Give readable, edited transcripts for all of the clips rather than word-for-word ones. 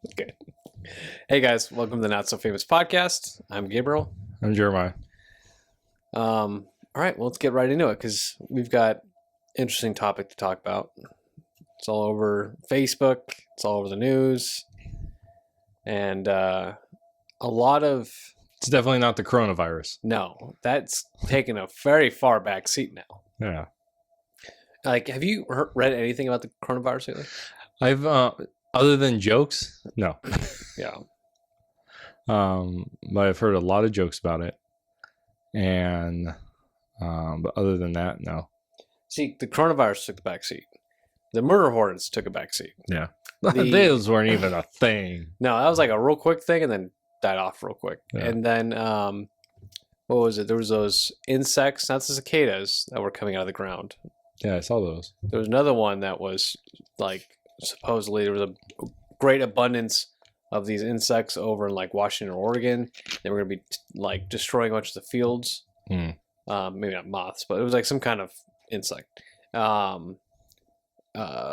Okay. Hey guys, welcome to the Not So Famous Podcast. I'm Gabriel. I'm Jeremiah. All right, well, let's get right into it because we've got interesting topic to talk about. It's all over Facebook. It's all over the news, and a lot of It's definitely not the coronavirus. no. That's taken a very far back seat now. Yeah. Like, have you read anything about the coronavirus lately? I've other than jokes, no. Yeah. But I've heard a lot of jokes about it, and but other than that, no. See, the coronavirus took the back seat. The murder hornets took a back seat. Yeah. Those weren't even a thing. No, that was like a real quick thing, and then died off real quick. Yeah. And then what was it? There was those insects, not the cicadas, that were coming out of the ground. Yeah, I saw those. There was another one that was like supposedly there was a great abundance of these insects over in like Washington, Oregon. They were going to be like destroying a bunch of the fields. Mm. Maybe not moths, but it was like some kind of insect. I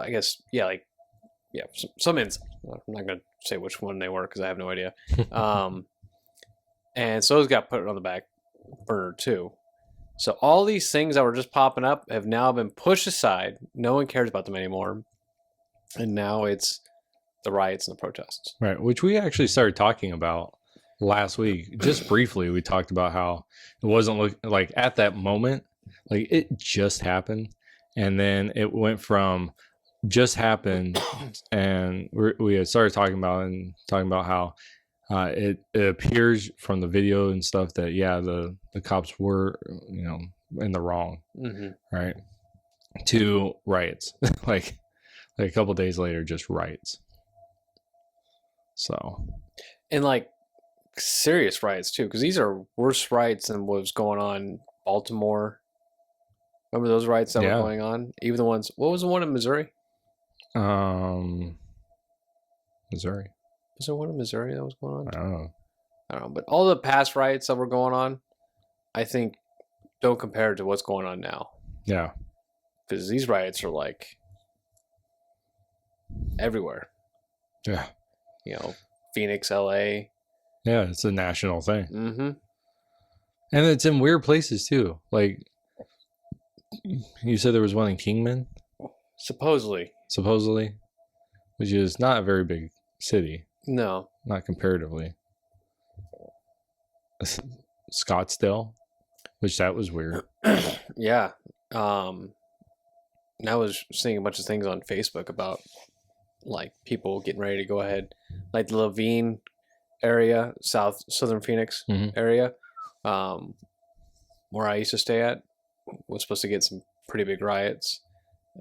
guess some insect. I'm not going to say which one they were because I have no idea. And so those got put on the back burner too. So all these things that were just popping up have now been pushed aside. No one cares about them anymore. And now it's the riots and the protests. Right, which we actually started talking about last week. Just briefly, we talked about how it wasn't like at that moment, like it just happened. And then it went from just happened and we had started talking about how it appears from the video and stuff that the cops were in the wrong, right? To riots like a couple days later, just riots. So and like serious riots too, because these are worse riots than what was going on in Baltimore. Remember those riots that were going on? Even the ones. What was the one in Missouri? Missouri. Was there one in Missouri that was going on? I don't know. But all the past riots that were going on, I think, don't compare to what's going on now. Yeah. Because these riots are like everywhere. Yeah. Phoenix, LA. Yeah, it's a national thing. Mm-hmm. And it's in weird places too. Like you said there was one in Kingman? Supposedly, which is not a very big city. No. Not comparatively. Scottsdale, which that was weird. Yeah. I was seeing a bunch of things on Facebook about like people getting ready to go ahead, like the Levine area, southern Phoenix area, where I used to stay at, was supposed to get some pretty big riots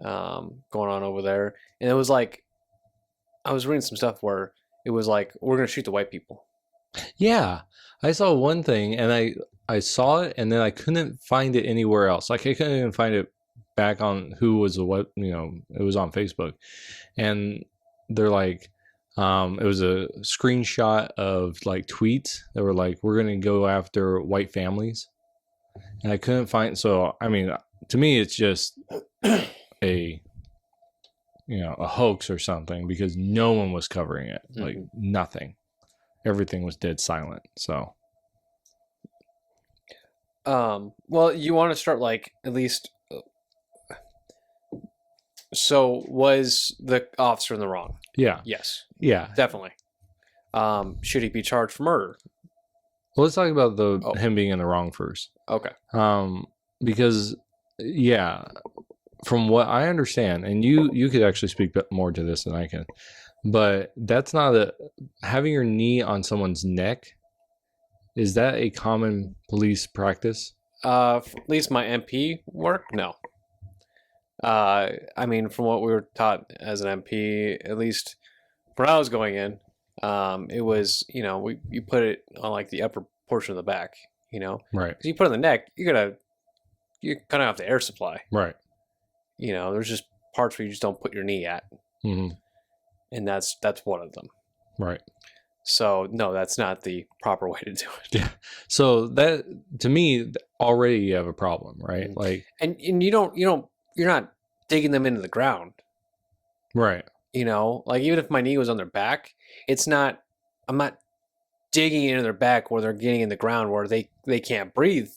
going on over there. And it was like, I was reading some stuff where it was like, we're going to shoot the white people. Yeah. I saw one thing and I saw it and then I couldn't find it anywhere else. Like I couldn't even find it back on who was the what, it was on Facebook. And they're like, it was a screenshot of like tweets that were like, we're going to go after white families. And I couldn't find, so, I mean, to me, it's just a hoax or something because no one was covering it. Like nothing. Everything was dead silent. So, well, you want to start like at least. So was the officer in the wrong? Yeah. Yes. Yeah. Definitely. Should he be charged for murder? Well, let's talk about him being in the wrong first. Okay. Because from what I understand, and you could actually speak more to this than I can, but that's not having your knee on someone's neck. Is that a common police practice? At least my MP work, no. I mean, from what we were taught as an MP, at least when I was going in, it was, you put it on like the upper portion of the back, Right. Because you put it on the neck, you're cutting off the air supply. Right. There's just parts where you just don't put your knee at. Mm-hmm. And that's one of them. Right. So no, that's not the proper way to do it. Yeah. So that, to me, already you have a problem, right? Mm-hmm. Like, and you're not digging them into the ground. Right. You know, like even if my knee was on their back, I'm not digging into their back where they're getting in the ground where they can't breathe,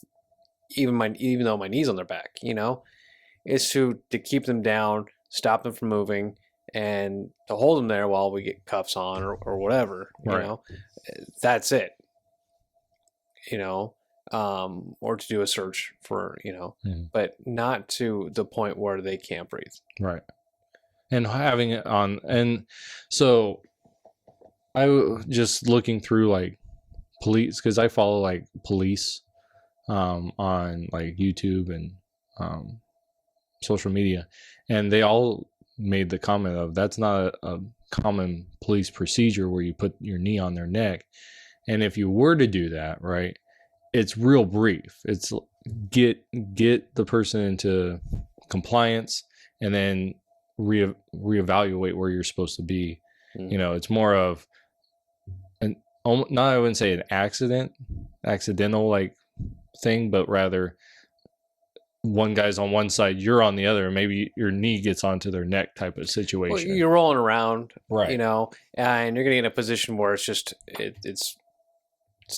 even though my knee's on their back, you know? It's to keep them down, stop them from moving, and to hold them there while we get cuffs on or whatever, you Right. know? That's it. You know, or to do a search for, you know, but not to the point where they can't breathe. Right. And having it on, and so just looking through like police, because I follow like police on like YouTube and social media, and they all made the comment of that's not a common police procedure where you put your knee on their neck. And if you were to do that, right, it's real brief. It's get the person into compliance and then reevaluate where you're supposed to be. You know, it's more of not, I wouldn't say an accidental like thing, but rather one guy's on one side, you're on the other, and maybe your knee gets onto their neck type of situation. Well, you're rolling around, right? You know, and you're getting in a position where it's just it's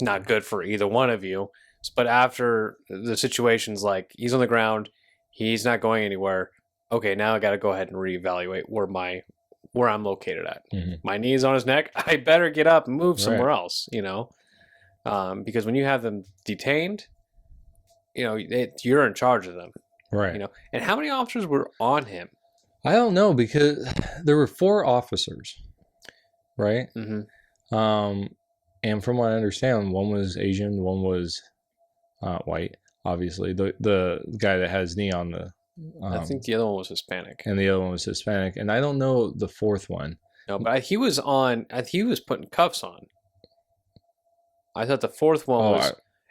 not good for either one of you. But after the situation's like he's on the ground, he's not going anywhere. Okay, now I got to go ahead and reevaluate where I'm located at. My knee is on his neck. I better get up and move somewhere else. You know, because when you have them detained, you know, you're in charge of them. Right. You know, and how many officers were on him? I don't know, because there were 4 officers, right? And from what I understand, one was Asian, one was white. Obviously, the guy that has knee on the. I think the other one was Hispanic, and the other one was Hispanic, and I don't know the 4th one. No, but he was on. He was putting cuffs on. I thought the 4th one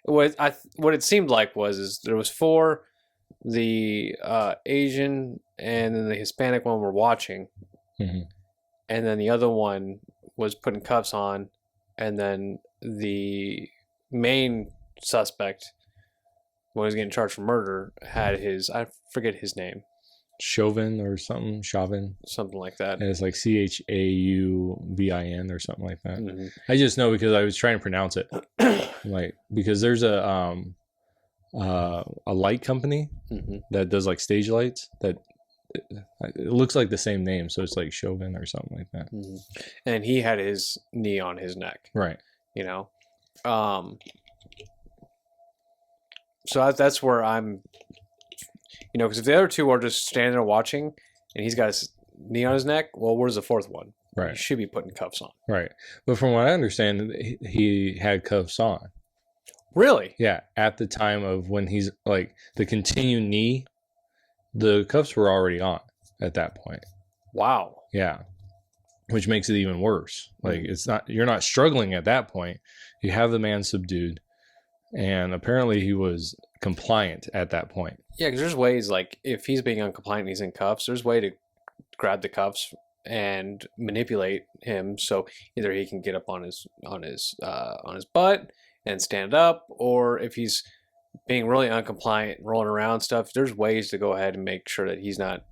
what it seemed like was there was 4, the Asian and then the Hispanic one were watching, and then the other one was putting cuffs on, and then the main suspect, when he was getting charged for murder, had I forget his name. Chauvin or something. Something like that. And it's like CHAUVIN or something like that. I just know because I was trying to pronounce it. Like, because there's a light company that does like stage lights that it looks like the same name, so it's like Chauvin or something like that. And he had his knee on his neck. Right. You know. So that's where I'm, you know, because if the other 2 are just standing there watching and he's got his knee on his neck, well, where's the 4th one? Right. He should be putting cuffs on. Right. But from what I understand, he had cuffs on. Really? Yeah. At the time of when he's like the continued knee, the cuffs were already on at that point. Wow. Yeah. Which makes it even worse. Like you're not struggling at that point. You have the man subdued. And apparently he was compliant at that point. Yeah, because there's ways, like, if he's being uncompliant and he's in cuffs, there's a way to grab the cuffs and manipulate him so either he can get up on his butt and stand up, or if he's being really uncompliant, rolling around stuff, there's ways to go ahead and make sure that he's not,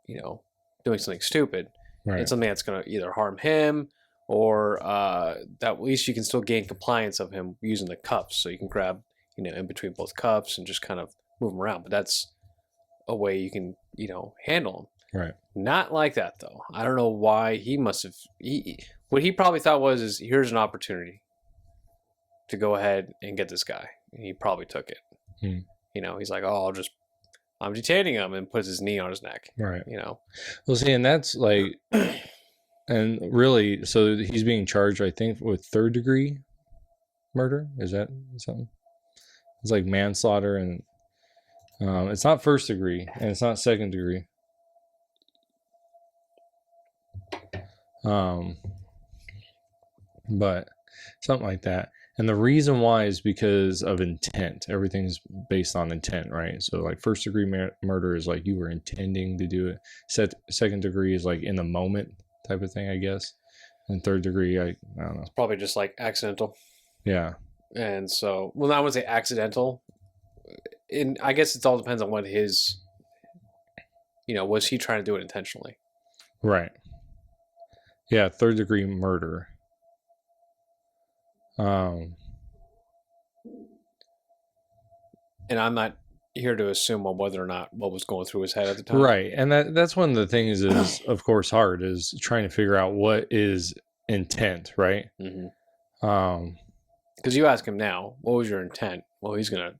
you know, doing something stupid. Right. And something that's going to either harm him or that at least you can still gain compliance of him using the cuffs. So you can grab, you know, in between both cuffs and just kind of move him around. But that's a way you can, you know, handle him. Right. Not like that, though. I don't know why he must have... what he probably thought was, here's an opportunity to go ahead and get this guy. And he probably took it. You know, he's like, oh, I'm detaining him, and puts his knee on his neck. Right. You know? Well, see, and that's like... And really, so he's being charged, I think, with 3rd-degree murder. Is that something? It's like manslaughter, and it's not 1st degree, and it's not 2nd degree. But something like that. And the reason why is because of intent. Everything's based on intent, right? So like 1st degree murder is like you were intending to do it. 2nd degree is like in the moment type of thing, I guess. And 3rd degree, I don't know. It's probably just like accidental. Yeah. And so, well, I wouldn't say accidental. I guess it all depends on what his, you know, was he trying to do it intentionally? Right. Yeah, third-degree murder. And I'm not here to assume on whether or not what was going through his head at the time. Right. And that's one of the things is, of course, hard is trying to figure out what is intent, right? Because you ask him now, what was your intent? Well, he's going to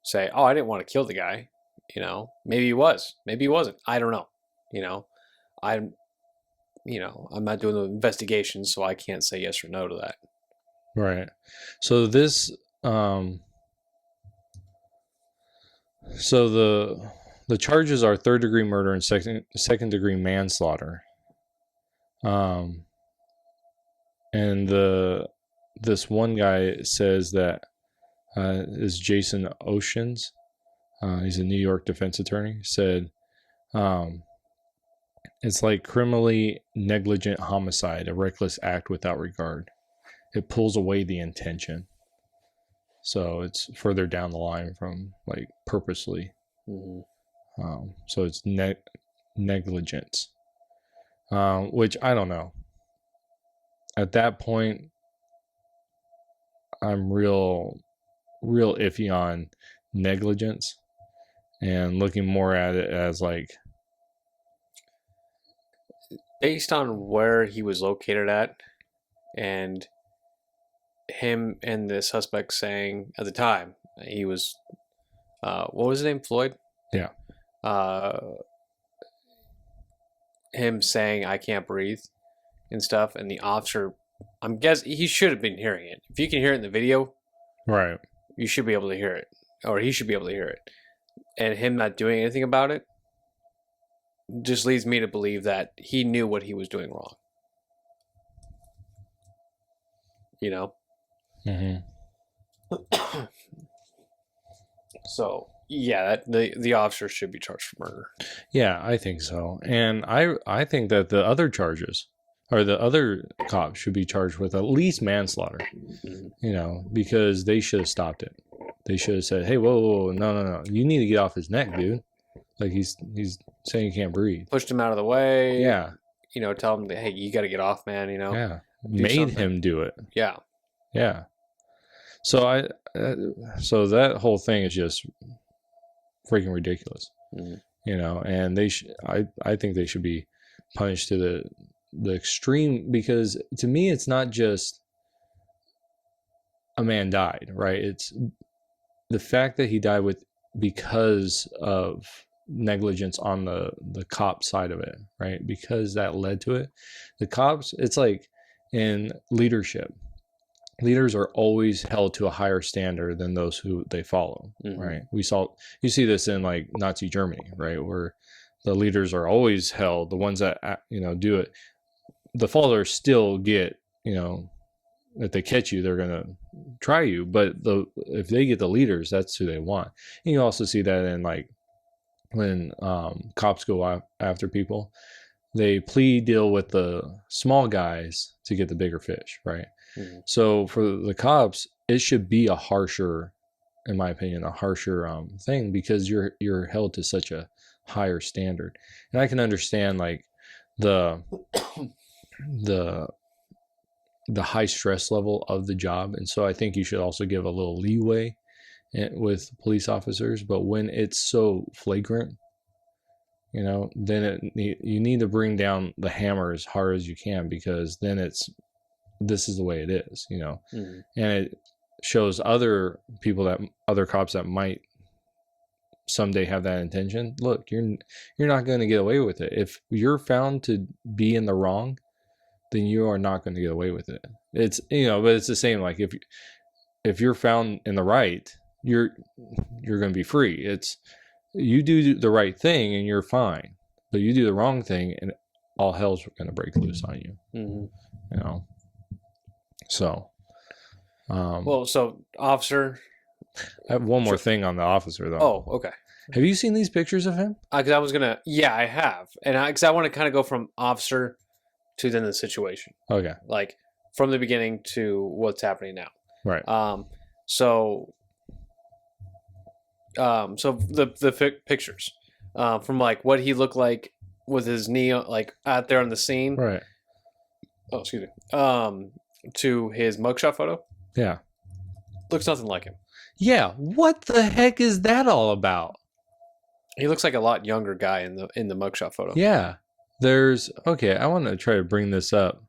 say, oh, I didn't want to kill the guy. You know, maybe he was, maybe he wasn't. I don't know. You know, I'm not doing the investigations, so I can't say yes or no to that. Right. So this, so the charges are third-degree murder and second-degree manslaughter. And this one guy says that is Jason Oceans. He's a New York defense attorney. Said it's like criminally negligent homicide, a reckless act without regard. It pulls away the intention. So it's further down the line from like purposely. So it's negligence, which I don't know. At that point, I'm real iffy on negligence and looking more at it as like, based on where he was located at and him and the suspect saying at the time he was what was his name, Floyd? Yeah. Him saying I can't breathe and stuff, and the officer, I'm guessing he should have been hearing it. If you can hear it in the video, right, you should be able to hear it, or he should be able to hear it. And him not doing anything about it just leads me to believe that he knew what he was doing wrong. You know? So, yeah, the officer should be charged for murder. Yeah, I think so. And I think that the other charges, or the other cops, should be charged with at least manslaughter. You know, because they should have stopped it. They should have said, hey, whoa, no. You need to get off his neck, dude. Like, he's saying he can't breathe. Pushed him out of the way. Yeah. You know, tell him that, hey, you got to get off, man, you know. Yeah. Made him do it. Yeah. Yeah. So so that whole thing is just freaking ridiculous. You know, and I think they should be punished to the extreme, because to me it's not just a man died, right? It's the fact that he died because of negligence on the cop side of it, right? Because that led to it. The cops, it's like in leadership, leaders are always held to a higher standard than those who they follow, right? You see this in like Nazi Germany, right? Where the leaders are always held, the ones that, you know, do it. The followers still get, you know, if they catch you, they're going to try you. But if they get the leaders, that's who they want. And you also see that in like when cops go after people, they plea deal with the small guys to get the bigger fish, right? So for the cops, it should be a harsher, in my opinion, thing, because you're held to such a higher standard. And I can understand like the high stress level of the job, and so I think you should also give a little leeway with police officers. But when it's so flagrant, you know, then you need to bring down the hammer as hard as you can, because then this is the way it is, you know. And it shows other cops that might someday have that intention. Look, you're not going to get away with it. If you're found to be in the wrong, then you are not going to get away with it. It's, you know, but it's the same. Like if you're found in the right, you're going to be free. It's, you do the right thing and you're fine, but you do the wrong thing and all hell's going to break loose on you. You know. So, so officer. I have one more thing on the officer though. Oh, okay. Have you seen these pictures of him? Because I have, and because I want to kind of go from officer to then the situation. Okay. Like from the beginning to what's happening now. Right. So the pictures, from like what he looked like with his knee like out there on the scene. Right. Oh, excuse me. To his mugshot photo. Yeah. Looks nothing like him. Yeah. What the heck is that all about? He looks like a lot younger guy in the mugshot photo. Yeah. Okay, I want to try to bring this up.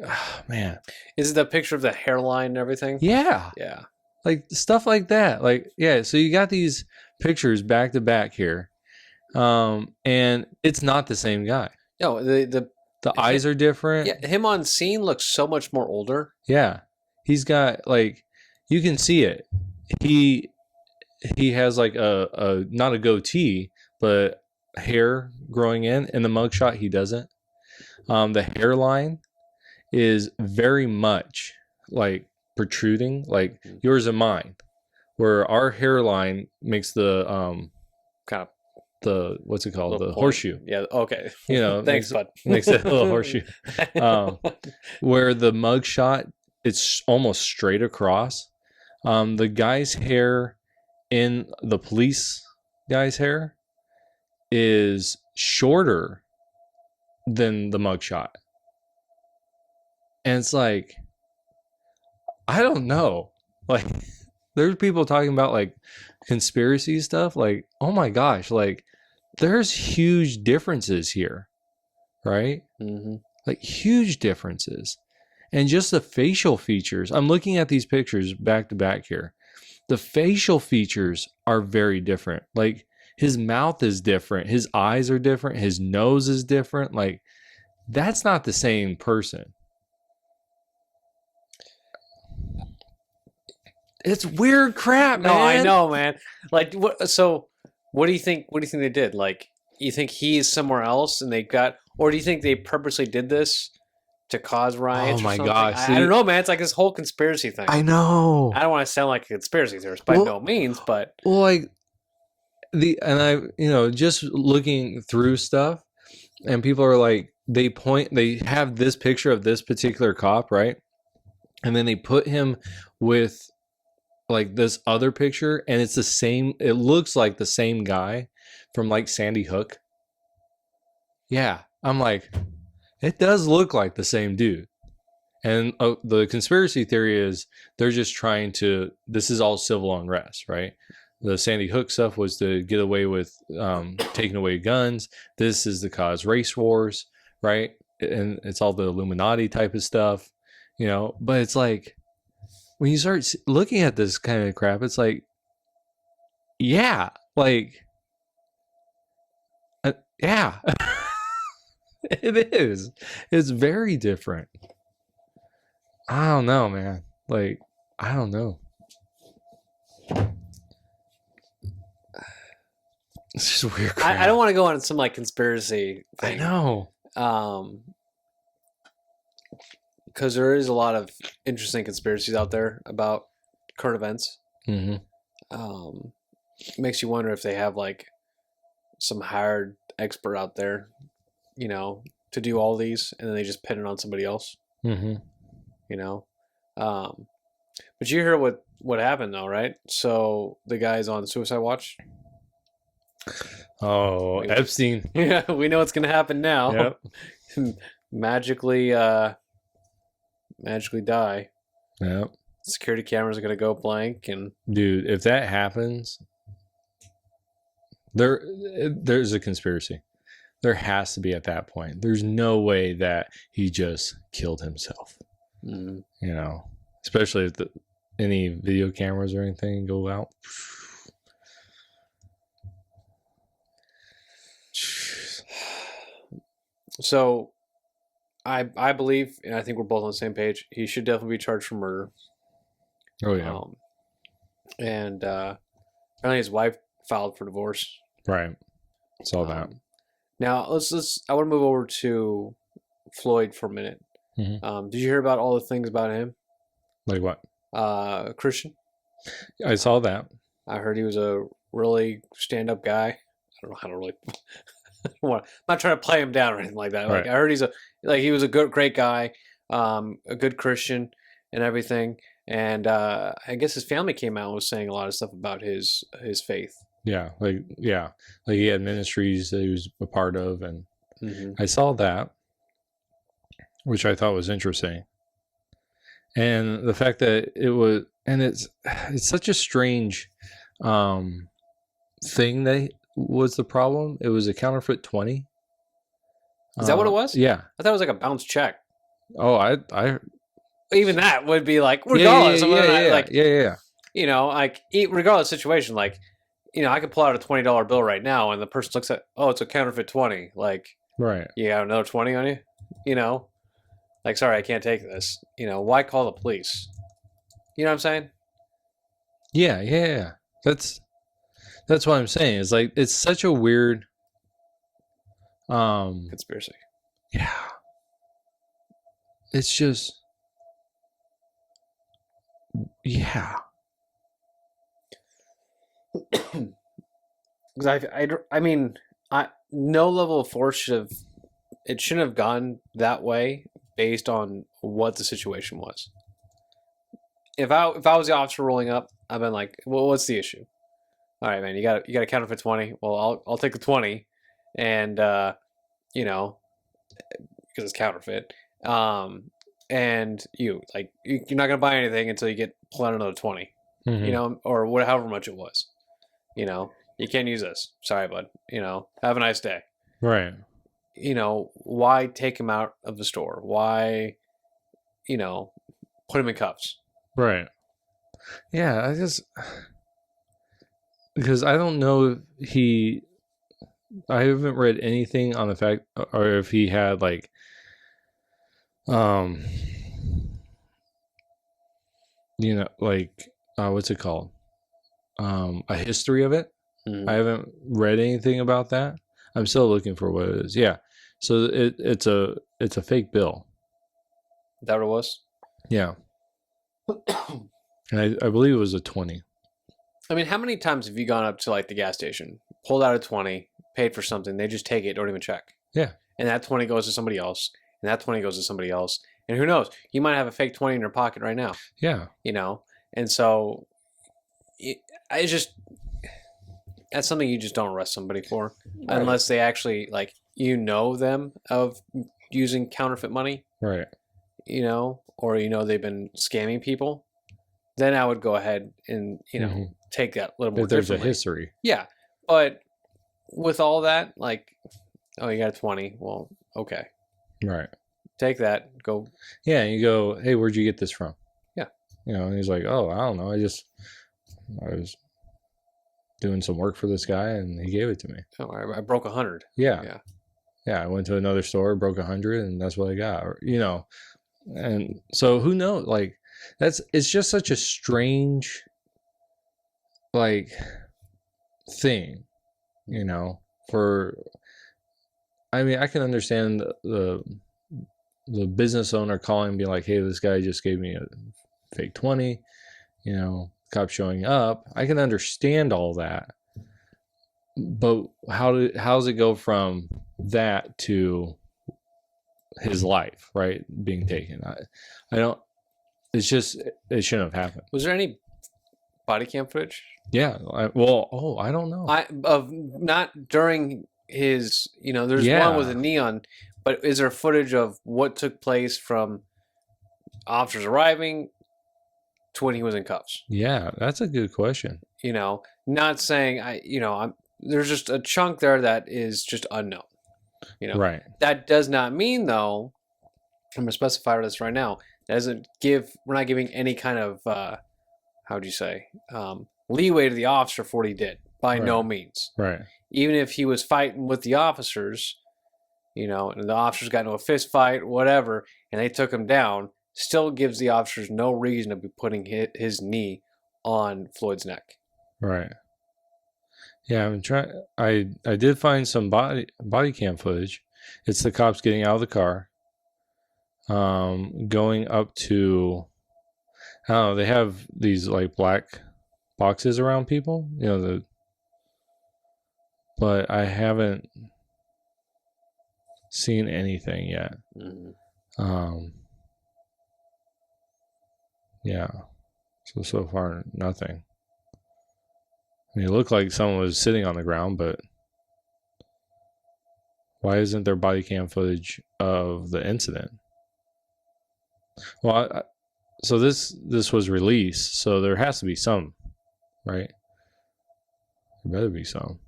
Oh, man. Is it the picture of the hairline and everything? Yeah. Yeah. Like stuff like that. Like, yeah, so you got these pictures back to back here. And it's not the same guy. No, The eyes are different. Yeah, him on scene looks so much more older. Yeah. He's got like you can see it. He has like a not a goatee, but hair growing in the mugshot he doesn't. The hairline is very much like protruding, like yours and mine, where our hairline makes the kind of the what's it called, the point. Horseshoe. Yeah. Okay. You know, Thanks, bud. Makes it a little horseshoe. Where the mugshot, it's almost straight across. The guy's hair in the police guy's hair is shorter than the mugshot. And it's like, I don't know. Like, there's people talking about like conspiracy stuff. Like, oh my gosh, like there's huge differences here, right? Mm-hmm. Like huge differences. And just the facial features. I'm looking at these pictures back to back here. The facial features are very different. Like his mouth is different. His eyes are different. His nose is different. Like that's not the same person. It's weird crap, man. No, I know, man. Like, what? So, what do you think? What do you think they did? Like, you think he's somewhere else, and they got, or do you think they purposely did this to cause riots? Oh my or something? gosh! I don't know, man. It's like this whole conspiracy thing. I know. I don't want to sound like a conspiracy theorist by no means, but well, like just looking through stuff, and people are like, they have this picture of this particular cop, right? And then they put him with like this other picture, and it's the same. It looks like the same guy from like Sandy Hook. Yeah, I'm like, it does look like the same dude. And the conspiracy theory is they're just trying to. This is all civil unrest, right? The Sandy Hook stuff was to get away with taking away guns. This is to cause race wars, right? And it's all the Illuminati type of stuff, you know. But it's like, when you start looking at this kind of crap, it's like, yeah, like, yeah, it is. It's very different. I don't know, man. Like, I don't know. It's just weird crap. I don't want to go on some like conspiracy thing. I know. Because there is a lot of interesting conspiracies out there about current events. Mm-hmm. It makes you wonder if they have like some hired expert out there, you know, to do all these, and then they just pin it on somebody else. Mm-hmm. You know, but you hear what happened though, right? So the guy's on suicide watch. Oh, Epstein. Yeah, we know what's gonna happen now. Yep. magically die. Yep. Security cameras are gonna go blank, and Dude, if that happens, there's a conspiracy. There has to be at that point. There's no way that he just killed himself. You know, especially if any video cameras or anything go out. So I believe, and I think we're both on the same page, he should definitely be charged for murder. Oh yeah. And apparently his wife filed for divorce. Right. Saw that. Now let's I want to move over to Floyd for a minute. Mm-hmm. Did you hear about all the things about him? Like what? Christian. I saw that. I heard he was a really stand-up guy. I don't know how to really. I'm not trying to play him down or anything like that. Like, right. I heard he was a great guy, a good Christian and everything. And I guess his family came out and was saying a lot of stuff about his faith. Yeah, like he had ministries that he was a part of, and Mm-hmm. I saw that, which I thought was interesting. And the fact that it was, and it's such a strange thing that was the problem. It was a counterfeit 20. Is that what it was? Yeah. I thought it was like a bounce check. Oh, I Even that would be like, yeah, regardless. Like, yeah. you know, like regardless of situation, like, you know, I could pull out a $20 bill right now, and the person looks at, oh, it's a counterfeit 20. Like, Right. you got another 20 on you? You know, like, sorry, I can't take this. You know, why call the police? You know what I'm saying? Yeah. That's what I'm saying. It's like it's such a weird Conspiracy. yeah. It's just yeah. Because I mean, no level of force shouldn't have gone that way based on what the situation was. If I was the officer rolling up, I've been like, well, what's the issue? All right, man, you got a counterfeit 20. Well, I'll take the 20, and you know, because it's counterfeit. And you're not gonna buy anything until you get pull out another 20. Mm-hmm. You know, or however much it was. You know, you can't use this. Sorry, bud. You know, have a nice day. Right. You know, why take him out of the store? Why, you know, put him in cuffs? Right. Yeah, I just because I don't know if I haven't read anything on the fact or if he had like you know, like what's it called? A history of it. Mm-hmm. I haven't read anything about that. I'm still looking for what it is. Yeah. So it's a fake bill. Is that what it was? Yeah. And I believe it was a 20. I mean, how many times have you gone up to like the gas station, pulled out a 20, paid for something, they just take it, don't even check? Yeah. And that 20 goes to somebody else, and that 20 goes to somebody else. And who knows? You might have a fake 20 in your pocket right now. Yeah. You know? And so I just that's something you just don't arrest somebody for unless they actually like them of using counterfeit money. Right. You know, or they've been scamming people. Then I would go ahead and take that a little more. If there's a differently. history. Yeah, but with all that, like, oh, you got a 20. Well, okay, Right. take that. Go. Yeah, and you go, hey, where'd you get this from? Yeah. You know, and he's like, oh, I don't know. I was doing some work for this guy, and he gave it to me. Oh, I broke 100. Yeah. I went to another store, broke 100, and that's what I got. Or, you know, and so who knows? Like, it's just such a strange, like, thing, you know. I mean, I can understand the business owner calling and being like, hey, this guy just gave me a fake 20, you know, cop showing up. I can understand all that, but how does it go from that to his life, right, being taken? I don't. It's just it shouldn't have happened. Was there any body cam footage? Yeah. I don't know. Of not during his. There's one with a neon, but is there footage of what took place from officers arriving to when he was in cuffs? Yeah, that's a good question. Not saying there's just a chunk there that is just unknown. Right. That does not mean, though, I'm going to specify this right now, we're not giving any kind of, how would you say, leeway to the officer for what he did. By no means. Right. Even if he was fighting with the officers, and the officers got into a fist fight, whatever, and they took him down, still gives the officers no reason to be putting his knee on Floyd's neck. Right. Yeah, I'm trying. I did find some body cam footage. It's the cops getting out of the car, going up to. I don't know. They have these like black boxes around people, but I haven't seen anything yet. Mm-hmm. Yeah. So far nothing. I mean, it looked like someone was sitting on the ground, but why isn't there body cam footage of the incident? Well, so this was released, so there has to be some, right? There better be some.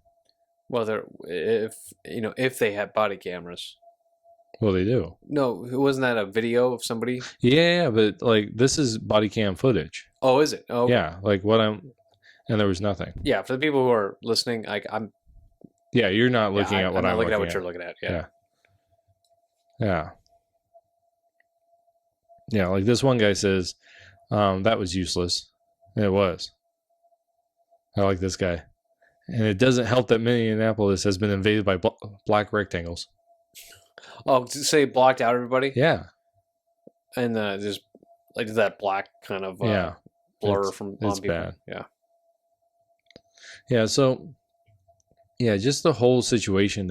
Well, if they have body cameras. Well, they do. No, wasn't that a video of somebody? Yeah, but like this is body cam footage. Oh, is it? Oh, okay. Yeah, like and there was nothing. Yeah, for the people who are listening, I'm. Yeah, you're not looking at what I'm looking at. What you're looking at. Yeah. Yeah, like this one guy says, that was useless. And it was. I like this guy. And it doesn't help that Minneapolis has been invaded by black rectangles. Oh, say blocked out everybody? Yeah. And just like that black kind of blur from it's people. Bad. Yeah. Yeah, so just the whole situation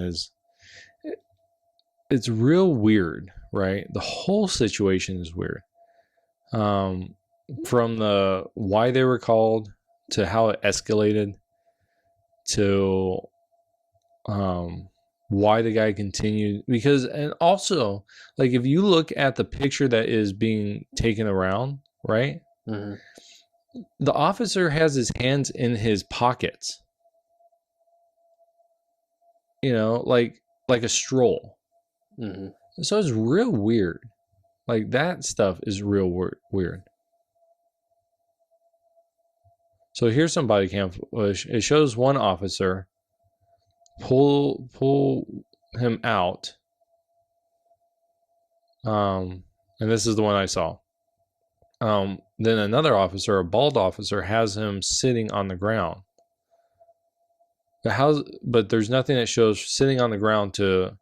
it's real weird, right? The whole situation is weird. From the why they were called to how it escalated to why the guy continued, because, and also like if you look at the picture that is being taken around, right? Mm-hmm. The officer has his hands in his pockets, like a stroll. Mm-hmm. So it's real weird. Like that stuff is real weird. So here's some body cam footage. It shows one officer pull him out. And this is the one I saw. Then another officer, a bald officer, has him sitting on the ground. But there's nothing that shows sitting on the ground to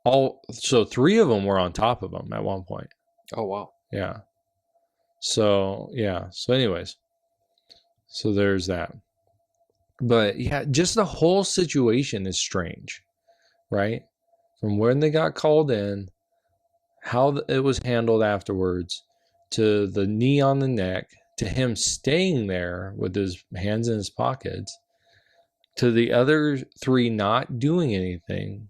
all. So 3 of them were on top of him at one point. Oh, wow. Yeah. So, yeah. So anyways, so there's that. But yeah, just the whole situation is strange, right? From when they got called in, how it was handled afterwards, to the knee on the neck, to him staying there with his hands in his pockets, to the other 3 not doing anything,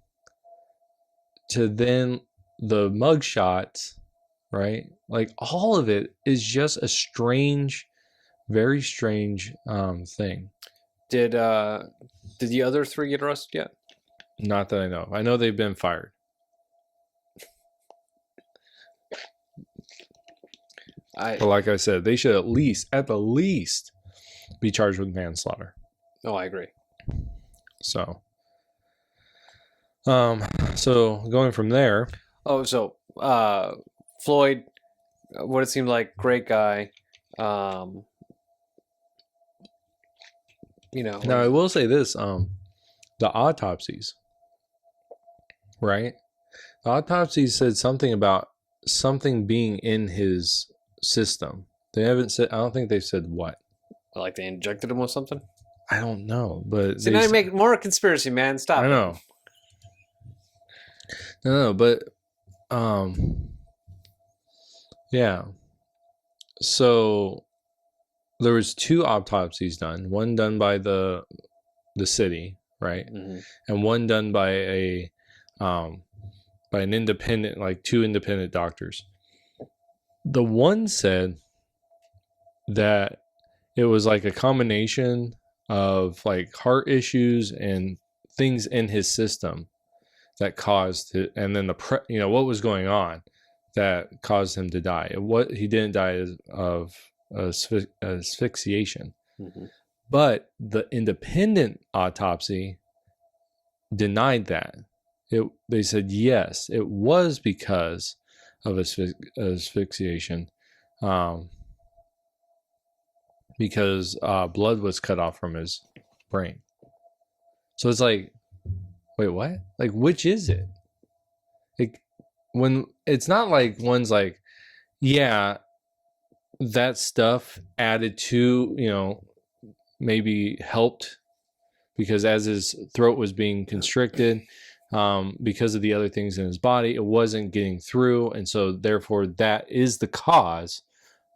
to then the mug shots, right? Like all of it is just a strange, very strange thing. Did the other 3 get arrested yet? Not that I know. I know they've been fired. But like I said, they should at the least, be charged with manslaughter. Oh, I agree. So, going from there. Oh, so Floyd, what it seemed like, great guy. Now I will say this: the autopsies, right? The autopsies said something about something being in his system. They haven't said. I don't think they've said what. Like they injected him with something. I don't know, but now you make more conspiracy, man. Stop. I know. No, but yeah. So there was 2 autopsies done. One done by the city, right? Mm-hmm. And one done by an independent, like 2 independent doctors. The one said that it was like a combination of like heart issues and things in his system that caused it, and then what was going on that caused him to die. What he didn't die of asphyxiation. Mm-hmm. But the independent autopsy denied that. They said yes, it was because of asphyxiation, because blood was cut off from his brain. So it's like, wait, what? Like, which is it? Like, when it's not like one's like, yeah, that stuff added to, maybe helped, because as his throat was being constricted, because of the other things in his body, it wasn't getting through, and so therefore that is the cause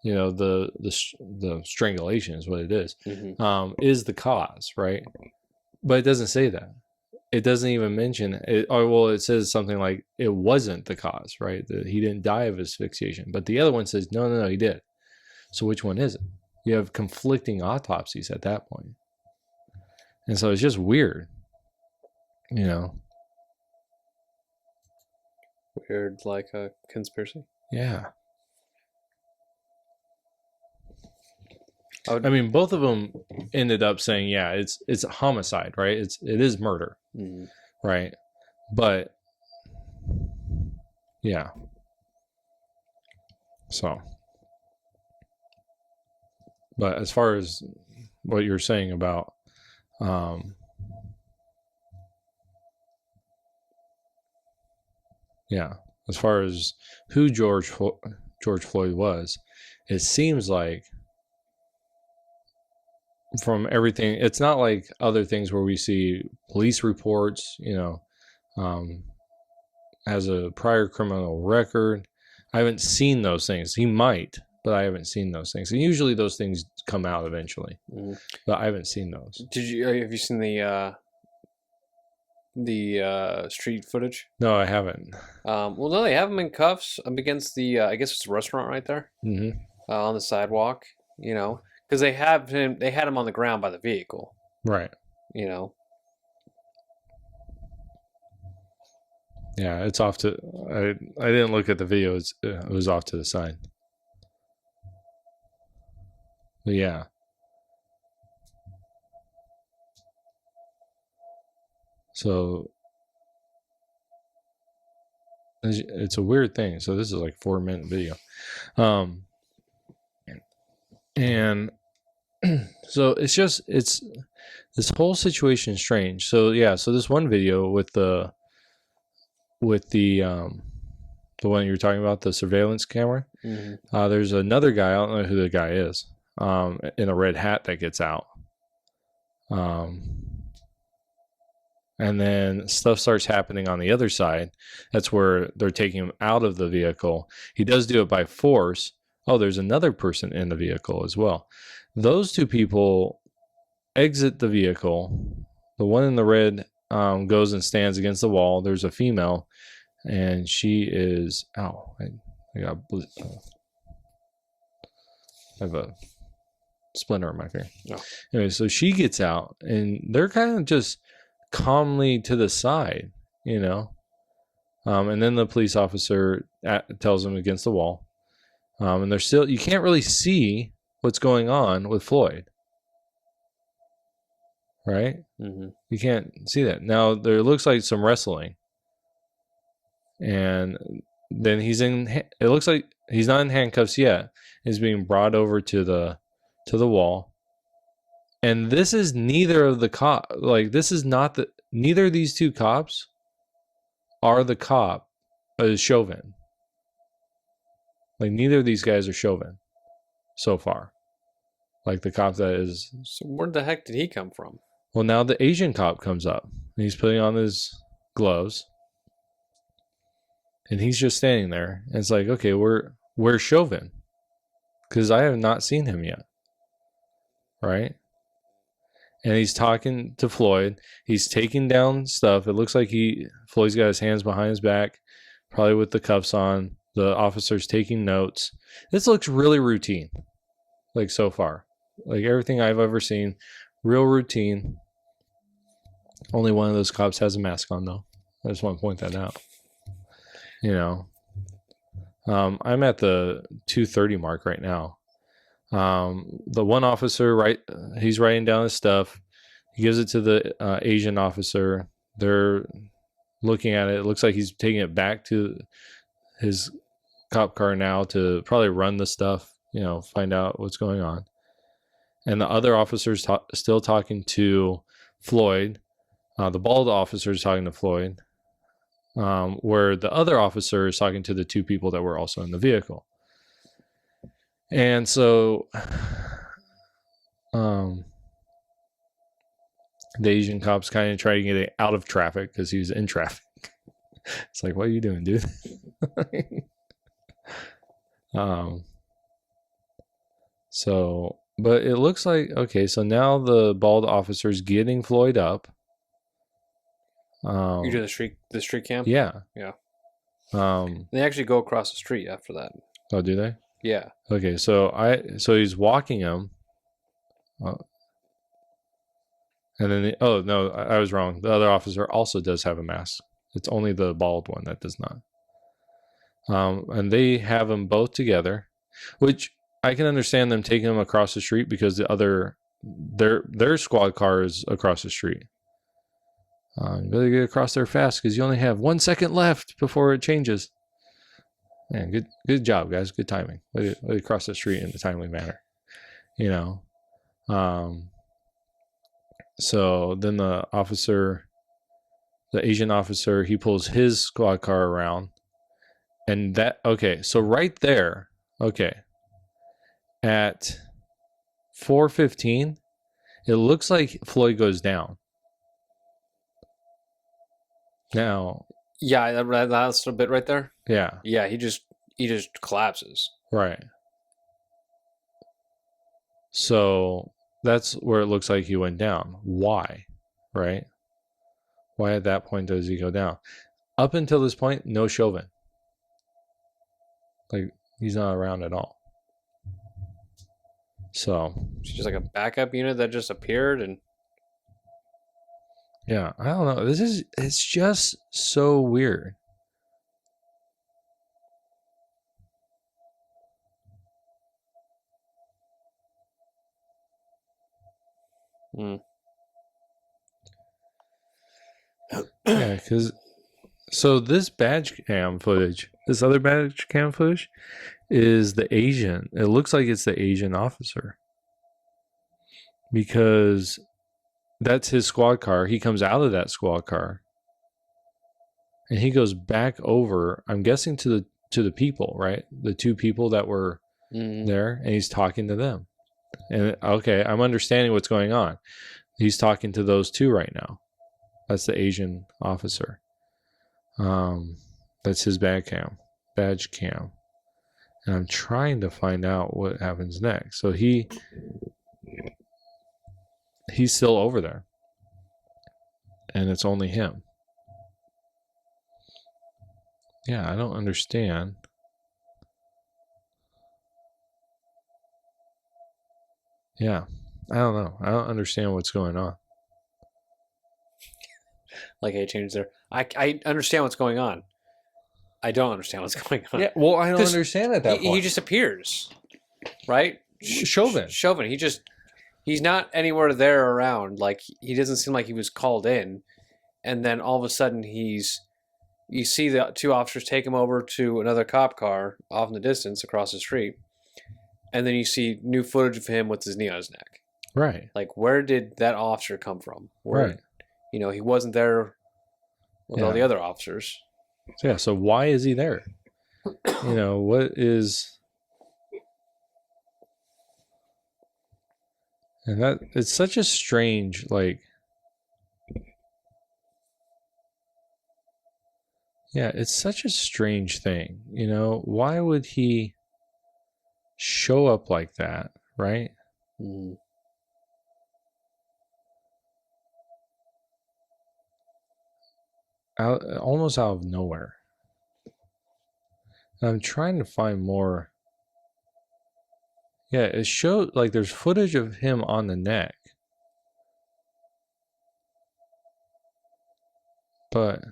the strangulation is what it is, Mm-hmm. is the cause, right? But it doesn't say that. It doesn't even mention it. Or, well, it says something like it wasn't the cause, right? That he didn't die of asphyxiation. But the other one says, no, he did. So which one is it? You have conflicting autopsies at that point. And so it's just weird, you know? Weird, like a conspiracy. Yeah. I mean, both of them ended up saying, yeah, it's a homicide, right? It is murder, Mm-hmm. right? But yeah. So, but as far as what you're saying about, yeah, as far as who George Floyd was, it seems like from everything, it's not like other things where we see police reports, has a prior criminal record. I haven't seen those things. He might, but I haven't seen those things. And usually those things come out eventually, but I haven't seen those. Have you seen the street footage? No, I haven't. Well, no, they have him in cuffs up against the I guess it's a restaurant right there, on the sidewalk. Because they had him on the ground by the vehicle. Right. Yeah, it's off to. I didn't look at the video. It was off to the side. But yeah. So it's a weird thing. So this is like 4-minute video, and so it's this whole situation is strange. So yeah, so this one video with the one you're talking about, the surveillance camera. There's another guy. I don't know who the guy is. In a red hat that gets out. And then stuff starts happening on the other side. That's where they're taking him out of the vehicle. He does do it by force. Oh, there's another person in the vehicle as well. Those two people exit the vehicle. The one in the red goes and stands against the wall. There's a female, and she is... Ow, I got... I have a splinter in my finger. Oh. Anyway, so she gets out, and they're kind of just calmly to the side, and then the police officer tells them against the wall, and they're still, you can't really see what's going on with Floyd, right? You can't see that. Now there looks like some wrestling, and then it looks like he's not in handcuffs yet. He's being brought over to the wall. And this is neither of the cop. Like, this is not neither of these two cops are the cop is Chauvin. Like, neither of these guys are Chauvin so far. Like, the cop that is. So where the heck did he come from? Well, now the Asian cop comes up. And he's putting on his gloves. And he's just standing there. And it's like, okay, where's Chauvin? Because I have not seen him yet. Right? And he's talking to Floyd. He's taking down stuff. It looks like Floyd's got his hands behind his back, probably with the cuffs on. The officer's taking notes. This looks really routine, like so far. Like everything I've ever seen, real routine. Only one of those cops has a mask on, though. I just want to point that out. I'm at the 2:30 mark right now. The one officer, he's writing down his stuff. He gives it to the Asian officer. They're looking at it. It looks like he's taking it back to his cop car now to probably run the stuff, find out what's going on. And the other officer's still talking to Floyd. The bald officer is talking to Floyd, where the other officer is talking to the two people that were also in the vehicle. And so the Asian cops kind of try to get it out of traffic because he was in traffic. It's like, what are you doing, dude? So, but it looks like, okay, so now the bald officer's getting Floyd up. You do the street cam? Yeah. Yeah. Um, They actually go across the street after that. oh, do they? Yeah. Okay, so he's walking him. And then, oh no, I was wrong. The other officer also does have a mask. It's only the bald one that does not. And they have them both together, which I can understand them taking them across the street because their squad car is across the street. You better get across there fast because you only have 1 second left before it changes. Man, good job, guys. Good timing. Way to cross the street in a timely manner. You know. So then the Asian officer, he pulls his squad car around. And so right there, at 4:15, it looks like Floyd goes down. Now, yeah, that last little bit right there. Yeah, Yeah, he just collapses. Right. So that's where it looks like he went down. Why? Right? Why at that point does he go down? Up until this point, no Chauvin. Like, he's not around at all. So it's just like a backup unit that just appeared. And yeah, I don't know. It's just so weird. Yeah, because so this other badge cam footage is the Asian. It looks like it's the Asian officer because that's his squad car. He comes out of that squad car and he goes back over, I'm guessing to the people, right? The two people that were there, and he's talking to them. And okay, I'm understanding what's going on. He's talking to those two right now. That's the Asian officer. That's his badge cam. And I'm trying to find out what happens next. So he's still over there. And it's only him. Yeah, I don't understand. Yeah, I don't know. I don't understand what's going on. Like I changed there. I understand what's going on. I don't understand what's going on. Yeah, well, I don't understand at that point. He just appears, right? Chauvin. He's not anywhere there around. Like, he doesn't seem like he was called in. And then all of a sudden you see the two officers take him over to another cop car off in the distance across the street. And then you see new footage of him with his knee on his neck. Right. Like, where did that officer come from? Right. You know, he wasn't there with all the other officers. Yeah, so why is he there? You know, what is... And that, it's such a strange, like... Yeah, it's such a strange thing. You know, why would he show up like that, right? Almost out of nowhere. I'm trying to find more. Yeah, it showed like there's footage of him on the neck. But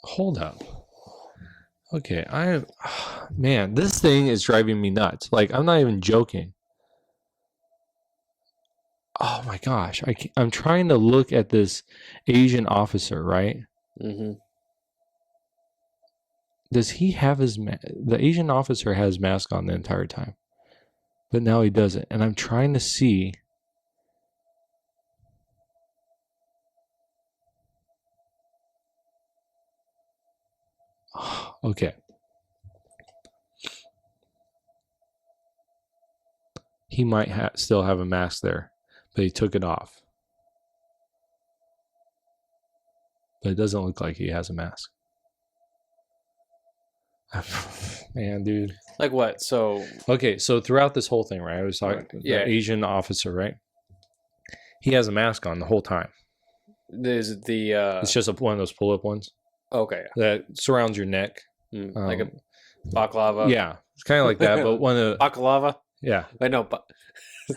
hold up. Okay, man, this thing is driving me nuts. Like, I'm not even joking. Oh my gosh, I'm trying to look at this Asian officer, right? Does he have the Asian officer has mask on the entire time, but now he doesn't, and I'm trying to see. Okay. He might still have a mask there, but he took it off. But it doesn't look like he has a mask. Man, dude. Like what? So Okay, so throughout this whole thing, right? I was talking Yeah. the Asian officer, right? He has a mask on the whole time. there's the It's just one of those pull-up ones okay, that surrounds your neck. like a baklava. Yeah, it's kind of like that, but one of Baklava. yeah, Wait, no,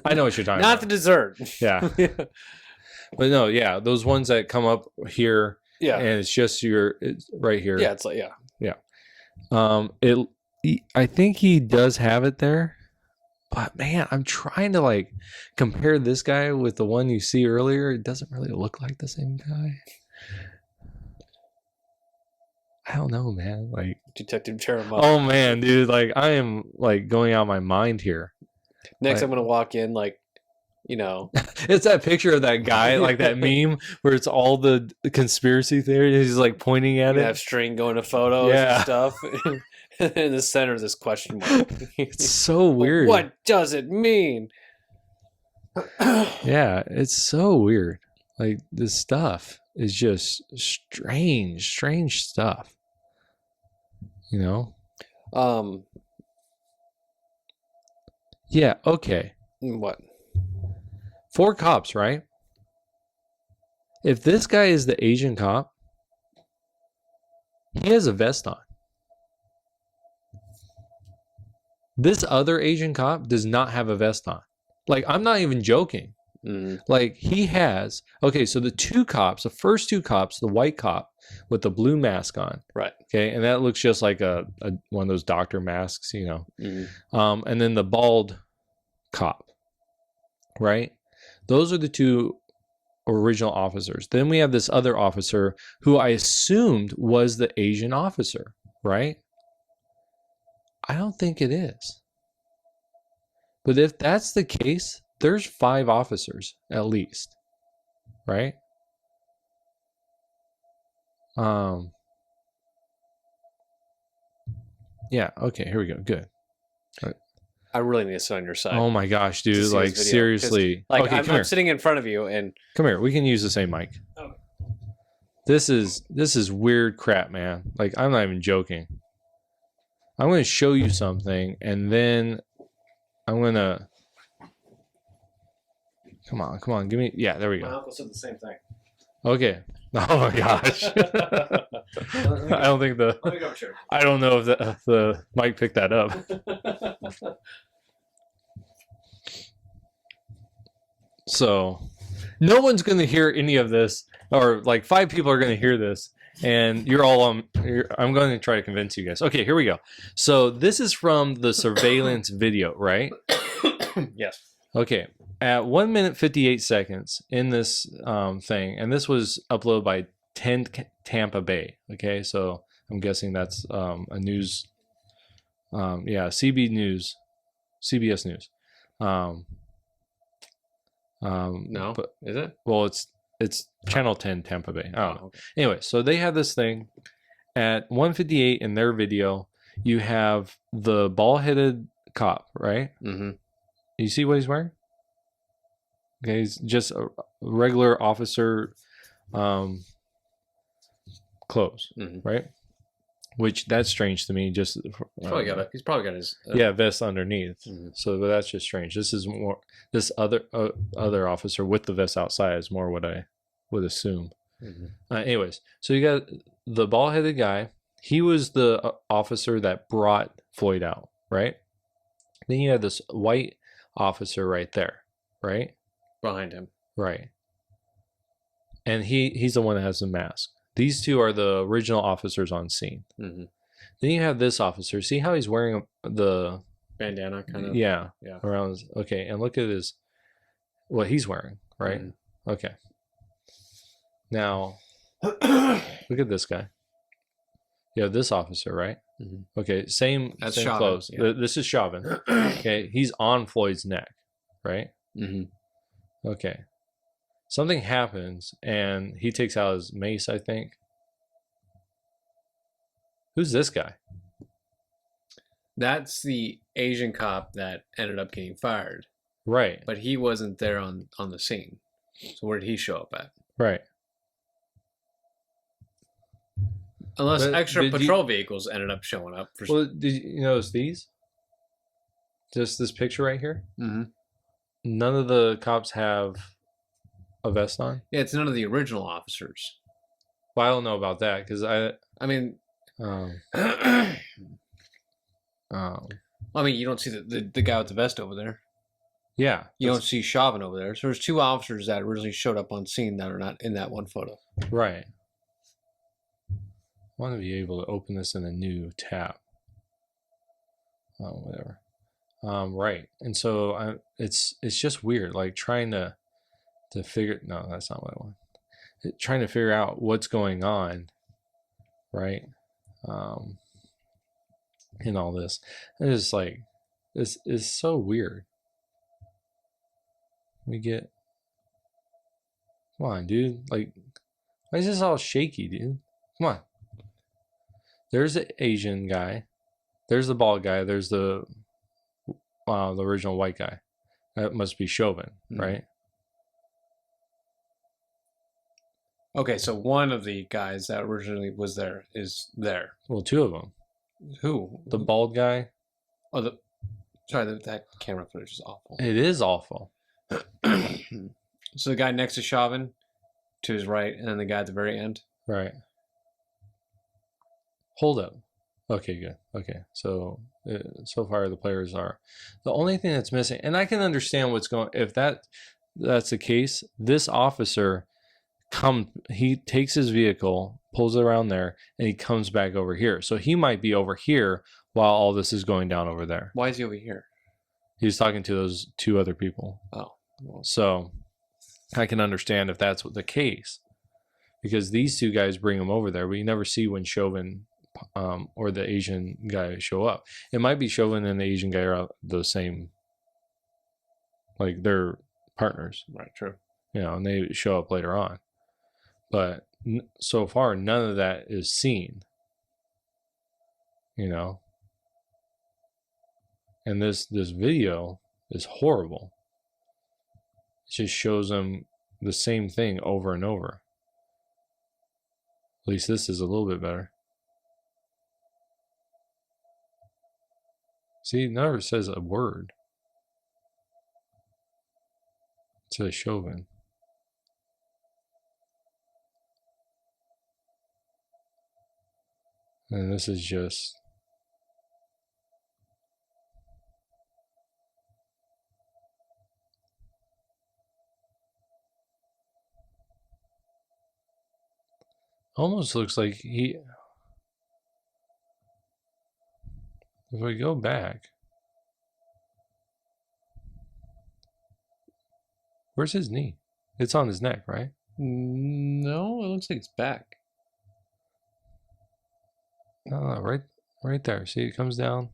I know what you're talking not about. the dessert. Yeah, but no, yeah, those ones that come up here, Yeah, and it's just it's right here. yeah, it's like I think he does have it there, but man, I'm trying to like compare this guy with the one you see earlier. It doesn't really look like the same guy. I don't know, man. Like Detective Cherimo. oh man, dude, like I am like going out of my mind here. Next, like- I'm gonna walk in like, you know, It's that picture of that guy, like that meme where it's all the conspiracy theories. He's like pointing at you it. have string going to photos Yeah. and stuff. In the center of this question mark. It's so weird. What does it mean? Yeah, it's so weird. Like this stuff is just strange stuff. You know? Yeah, okay. What? 4 cops, right? If this guy is the Asian cop, he has a vest on. This other Asian cop does not have a vest on. Like, I'm not even joking. Like, he has... Okay, so the 2 cops, the first 2 cops, the white cop with the blue mask on. Right. Okay, and that looks just like a one of those doctor masks, you know. And then the bald cop, right? Those are the 2 original officers. Then we have this other officer who I assumed was the Asian officer, right? I don't think it is. But if that's the case, there's 5 officers at least, right? Yeah, okay, here we go. Good. I really need to sit on your side. Oh my gosh, to dude, see like this video, 'cause, seriously. Like okay, I'm sitting in front of you and come here. We can use the same mic. Okay. This is weird crap, man. Like I'm not even joking. I'm going to show you something and then I'm going to Come on, give me. Yeah, there we my go. uncle said the same thing. Okay. Oh my gosh. I don't think Let me go chair. I don't know if the mic picked that up. So, no one's going to hear any of this, or like 5 people are going to hear this, and you're all I'm going to try to convince you guys. Okay, here we go. So this is from the surveillance video, right? Yes. Okay, at 1 minute 58 seconds in this thing, and this was uploaded by 10 Tampa Bay. Okay, so I'm guessing that's a news. Yeah, CBS News. No, but is it? well, it's Channel 10 Tampa Bay. I don't know. Okay. Anyway, so they have this thing at 1:58 in their video. You have the ball-headed cop, right? Mm-hmm. You see what he's wearing? Okay, he's just a regular officer clothes, right? Which that's strange to me. Just He's probably got his yeah, vest underneath. Mhm. So but that's just strange. This is more this other officer with the vest outside is more what I would assume. Anyways, so you got the bald-headed guy. He was the officer that brought Floyd out, right? Then you have this white officer right there, right? behind him. Right. And he's the one that has the mask. These 2 are the original officers on scene. Mm-hmm. Then you have this officer. See how he's wearing the Bandana kind of. yeah Yeah. around his, okay, and look at what he's wearing, right? Okay. Now look at this guy. You have this officer, right? Okay, same Chauvin, clothes. yeah. This is Chauvin. Okay, he's on Floyd's neck, right? Okay. Something happens and he takes out his mace, I think. Who's this guy? That's the Asian cop that ended up getting fired, Right. but he wasn't there on the scene. So where did he show up at? Right. Unless But extra did patrol vehicles ended up showing up. Well, did you notice these? Just this picture right here. Mm-hmm. None of the cops have a vest on. Yeah, it's none of the original officers. Well, I don't know about that because I mean, I mean, you don't see the guy with the vest over there. Yeah, You don't see Chauvin over there. So there's two officers that originally showed up on scene that are not in that one photo. Right. I want to be able to open this in a new tab. Oh, whatever. Right. And so it's just weird, like trying to figure. No, that's not what I want. Trying to figure out what's going on, right? In all this, and it's like this is so weird. Come on, dude. Like, why is this all shaky, dude? Come on. There's the Asian guy. There's the bald guy. There's the original white guy. That must be Chauvin, right? Okay, so one of the guys that originally was there is there. Well, two of them. Who? The bald guy. Oh, sorry, that camera footage is awful. It is awful. So the guy next to Chauvin, to his right, and then the guy at the very end. Right. Hold up. Okay, good. Okay, so far the players are. The only thing that's missing, and I can understand what's going. If that's the case, this officer he takes his vehicle, pulls it around there, and he comes back over here. So he might be over here while all this is going down over there. Why is he over here? He's talking to those two other people. Oh. Well. So I can understand if that's the case, because these two guys bring him over there, but you never see when Chauvin or the Asian guy show up. It might be Chauvin and the Asian guy are the same, like they're partners. Right, true. And they show up later on. But so far, none of that is seen. And this video is horrible. It just shows them the same thing over and over. At least this is a little bit better. See, it never says a word. It says Chauvin. And this is just... almost looks like if we go back, where's his knee? It's on his neck, right? No, it looks like it's back. No, right there. See, it comes down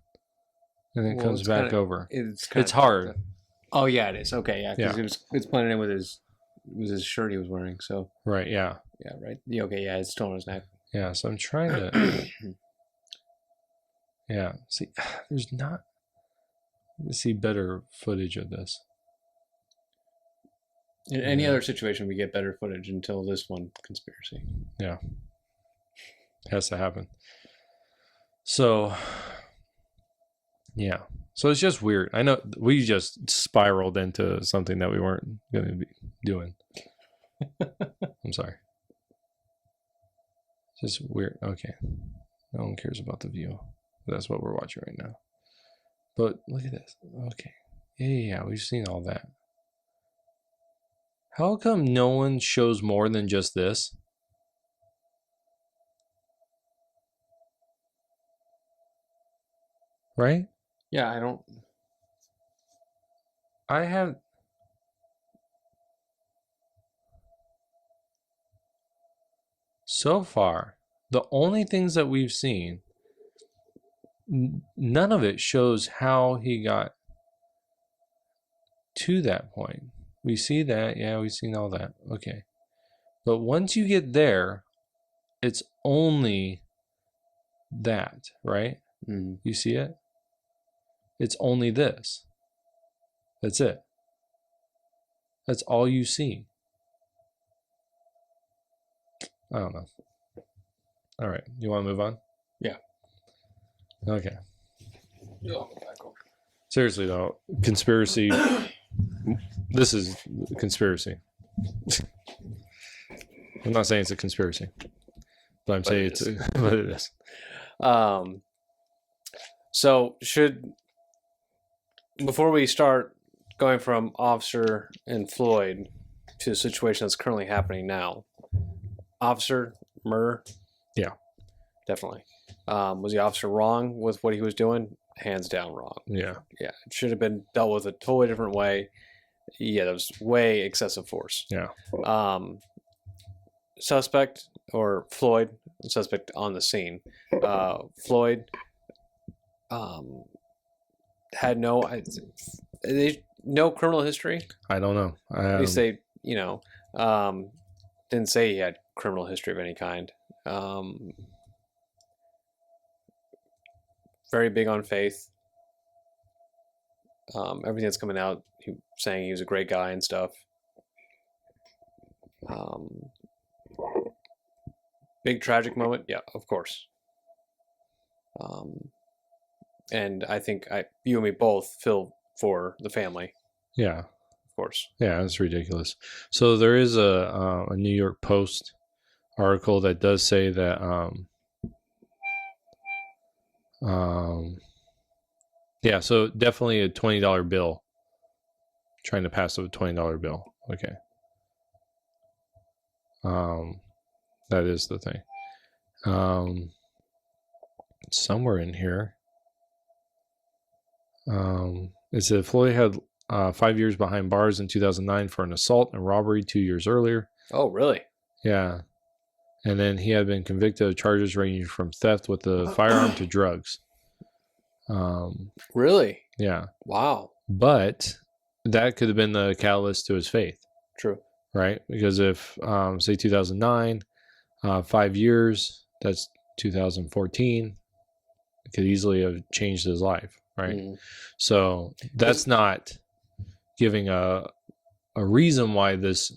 and then comes back over. It's hard. Oh yeah, it is. Okay, yeah, because it's blended in with his shirt he was wearing. So right, yeah, right. Yeah, okay, yeah, it's still on his neck. Yeah, so I'm trying to. Yeah, see, there's not. Let's see better footage of this. In any other situation, we get better footage until this one conspiracy. Yeah, has to happen. So, yeah. So it's just weird. I know we just spiraled into something that we weren't going to be doing. I'm sorry. Just weird. Okay. No one cares about the view. That's what we're watching right now. But look at this. Okay. Yeah. We've seen all that. How come no one shows more than just this? Right? Yeah, I have. So far, the only things that we've seen, none of it shows how he got to that point. We see that. Yeah, we've seen all that. Okay. But once you get there, it's only that, right? Mm-hmm. You see it? It's only this. That's it. That's all you see. I don't know. All right. You want to move on? Yeah. Okay. Seriously though, conspiracy. This is conspiracy. I'm not saying it's a conspiracy, but I'm saying it's but it is. So before we start going from Officer and Floyd to the situation that's currently happening now, Officer murder? Yeah. Definitely. Was the officer wrong with what he was doing? Hands down wrong. Yeah. Yeah. It should have been dealt with a totally different way. Yeah, that was way excessive force. Yeah. Suspect or Floyd, suspect on the scene. Floyd had no criminal history. I don't know. At least they, didn't say he had criminal history of any kind. Very big on faith. Everything that's coming out, saying he was a great guy and stuff. Big tragic moment, yeah, of course. And I think you and me both feel for the family. Yeah, of course. Yeah, that's ridiculous. So there is a New York Post article that does say that yeah, so definitely a $20 bill. Trying to pass a $20 bill. Okay. That is the thing. Somewhere in here. It said Floyd had 5 years behind bars in 2009 for an assault and robbery 2 years earlier. Oh, really? Yeah. And then he had been convicted of charges ranging from theft with a firearm to drugs. Really? Yeah. Wow. But that could have been the catalyst to his faith. True. Right? Because if, say, 2009, 5 years, that's 2014, it could easily have changed his life. Right? Mm. So that's not giving a reason why this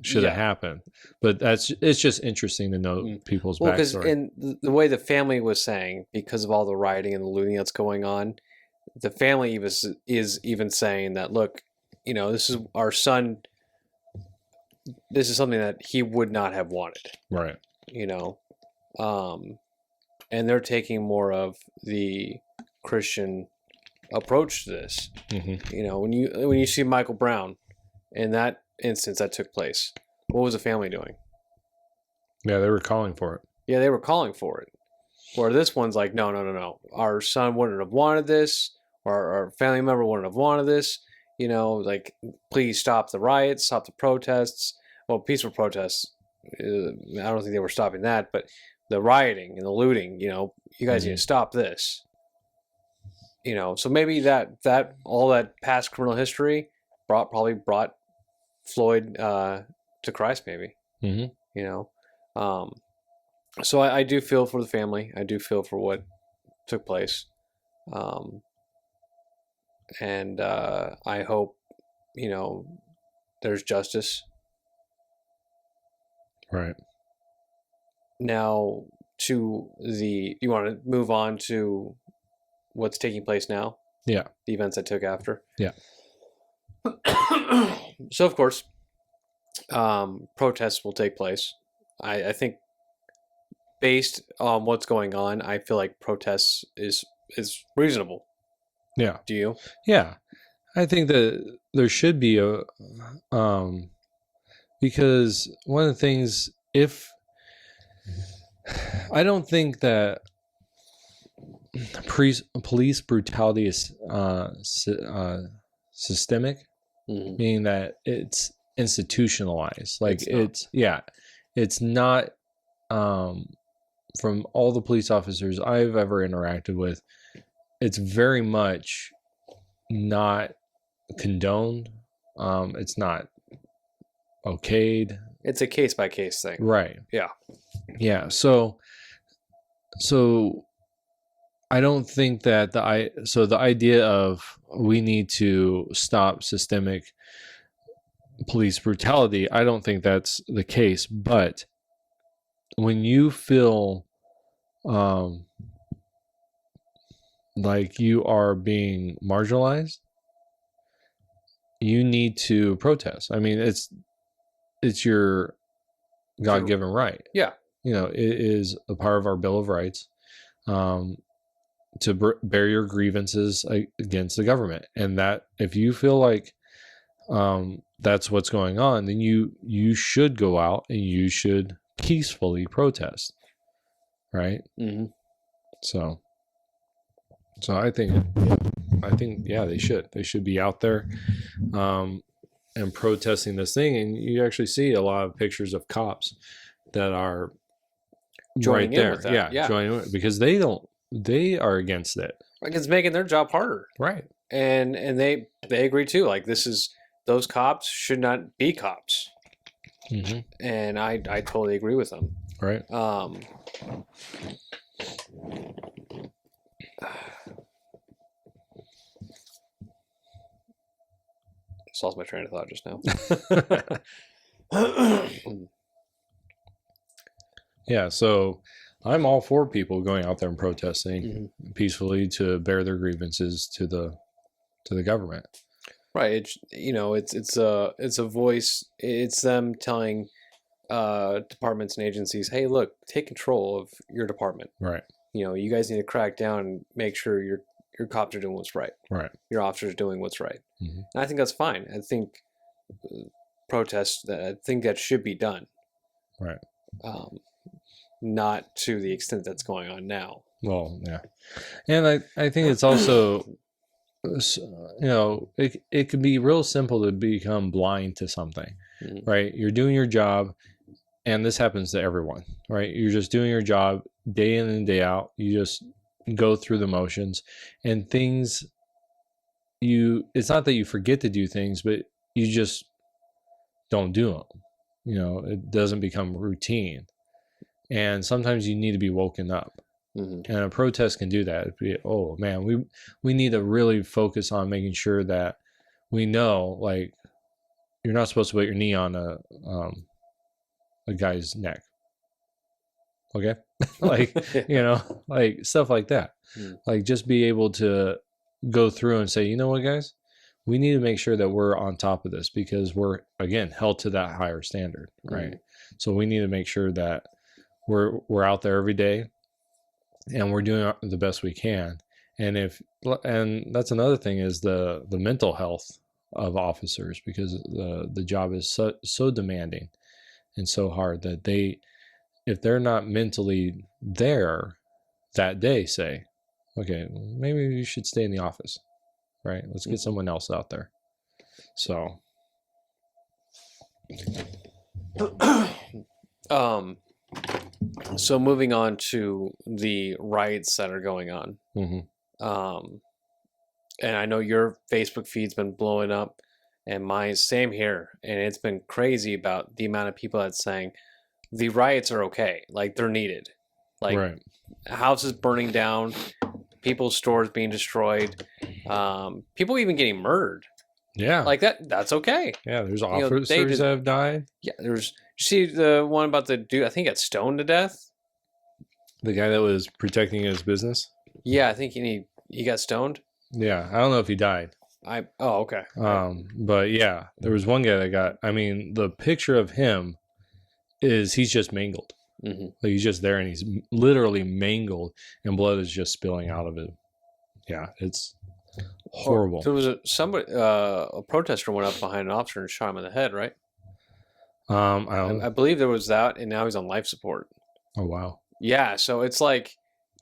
should have happened, but it's just interesting to know people's backstory. And the way the family was saying, because of all the rioting and the looting that's going on, the family is even saying that, look, this is our son. This is something that he would not have wanted, right? And they're taking more of the Christian approach to this. Mm-hmm. When you see Michael Brown in that instance that took place, what was the family doing? Yeah, they were calling for it. Yeah, they were calling for it. Where this one's like, no. Our son wouldn't have wanted this, or our family member wouldn't have wanted this. Please stop the riots, stop the protests. Well, peaceful protests, I don't think they were stopping that, but the rioting and the looting, you guys need to stop this. So maybe that all that past criminal history probably brought Floyd to Christ, maybe. Mm-hmm. So I do feel for the family. I do feel for what took place, and I hope there's justice. Right. Now you want to move on to what's taking place now? Yeah. The events that took after? Yeah. So, of course, protests will take place. I think based on what's going on, I feel like protests is reasonable. Yeah. Do you? Yeah. I think that there should be a because one of the things, I don't think that police brutality is systemic, meaning that it's institutionalized. It's not from all the police officers I've ever interacted with, it's very much not condoned. It's not okayed. It's a case by case thing. Right. Yeah. Yeah. So I don't think that the idea of we need to stop systemic police brutality, I don't think that's the case, but when you feel like you are being marginalized, you need to protest. I mean, it's your God-given right. Yeah. You know, it is a part of our Bill of Rights to bear your grievances against the government, and that if you feel like that's what's going on, then you should go out and you should peacefully protest, right? Mm-hmm. So I think yeah, they should be out there and protesting this thing, and you actually see a lot of pictures of cops that are Joining right in there, with that. Yeah. joining in, because they are against it, Like, it's making their job harder. right? And they agree too. Like, those cops should not be cops. Mm-hmm. And I totally agree with them. Right. Just lost my train of thought just now. Yeah, so I'm all for people going out there and protesting peacefully to bear their grievances to the government. Right. It's a voice. It's them telling departments and agencies, hey, look, take control of your department. Right. You guys need to crack down and make sure your cops are doing what's right. Right. Your officers are doing what's right. Mm-hmm. And I think that's fine. I think protests, I think that should be done. Right. Not to the extent that's going on now. Well, yeah. And I think it's also, it can be real simple to become blind to something, right? You're doing your job, and this happens to everyone, right? You're just doing your job day in and day out. You just go through the motions, and things, it's not that you forget to do things, but you just don't do them. It doesn't become routine. And sometimes you need to be woken up. And a protest can do that. Oh man, we need to really focus on making sure that we know, like, you're not supposed to put your knee on a guy's neck. Okay? Like, like stuff like that. Like, just be able to go through and say, you know what, guys? We need to make sure that we're on top of this, because we're, again, held to that higher standard, right? So we need to make sure that we're out there every day, and we're doing the best we can. And that's another thing, is the mental health of officers, because the job is so demanding and so hard that if they're not mentally there that day, say, okay, maybe you should stay in the office, right? Let's get someone else out there. So So moving on to the riots that are going on. And I know your Facebook feed's been blowing up, and mine's same here. And it's been crazy about the amount of people that's saying the riots are okay. Like, they're needed. Like, right. Houses burning down, people's stores being destroyed, people even getting murdered. Yeah. Like, that's okay. Yeah, there's officers that have died. Yeah, see the one about the dude, I think got stoned to death? The guy that was protecting his business? Yeah, I think he got stoned. Yeah, I don't know if he died. Okay. But yeah, there was one guy that got, I mean, the picture of him is he's just mangled. Like, he's just there, and he's literally mangled, and blood is just spilling out of him. Yeah, it's horrible. There was a protester went up behind an officer and shot him in the head, right? I believe there was that, and now he's on life support. Oh wow. Yeah, so it's like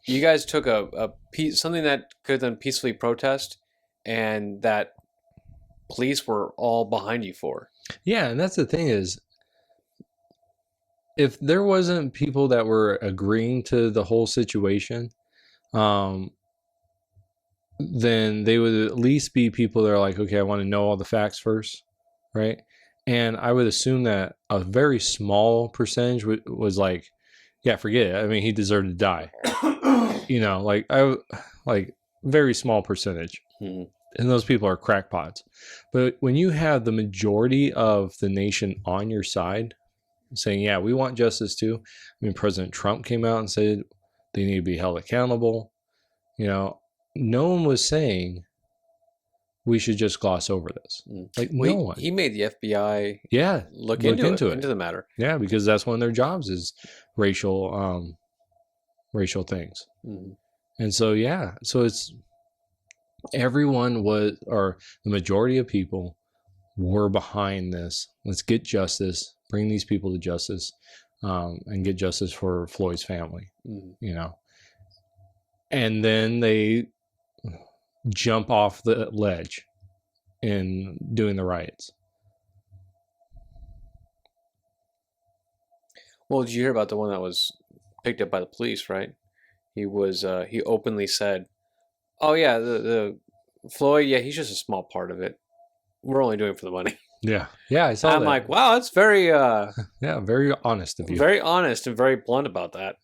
you guys took a piece, something that could then peacefully protest, and that police were all behind you for. Yeah, and that's the thing, is if there wasn't people that were agreeing to the whole situation, then they would at least be people that are like, okay, I want to know all the facts first, right? And I would assume that a very small percentage was like, yeah, forget it. I mean, he deserved to die. Like very small percentage. And those people are crackpots. But when you have the majority of the nation on your side, saying, yeah, we want justice too. I mean, President Trump came out and said they need to be held accountable. No one was saying we should just gloss over this. Like, no one. He made the FBI look into the matter. Yeah, because that's one of their jobs is racial things. And so, so it's everyone was, or the majority of people were behind this. Let's get justice, bring these people to justice, and get justice for Floyd's family, And then they jump off the ledge in doing the riots. Well, did you hear about the one that was picked up by the police, right? He openly said, oh yeah, the Floyd, yeah, he's just a small part of it. We're only doing it for the money. Yeah, I saw that. I'm like, wow, that's very very honest of you. Very honest and very blunt about that.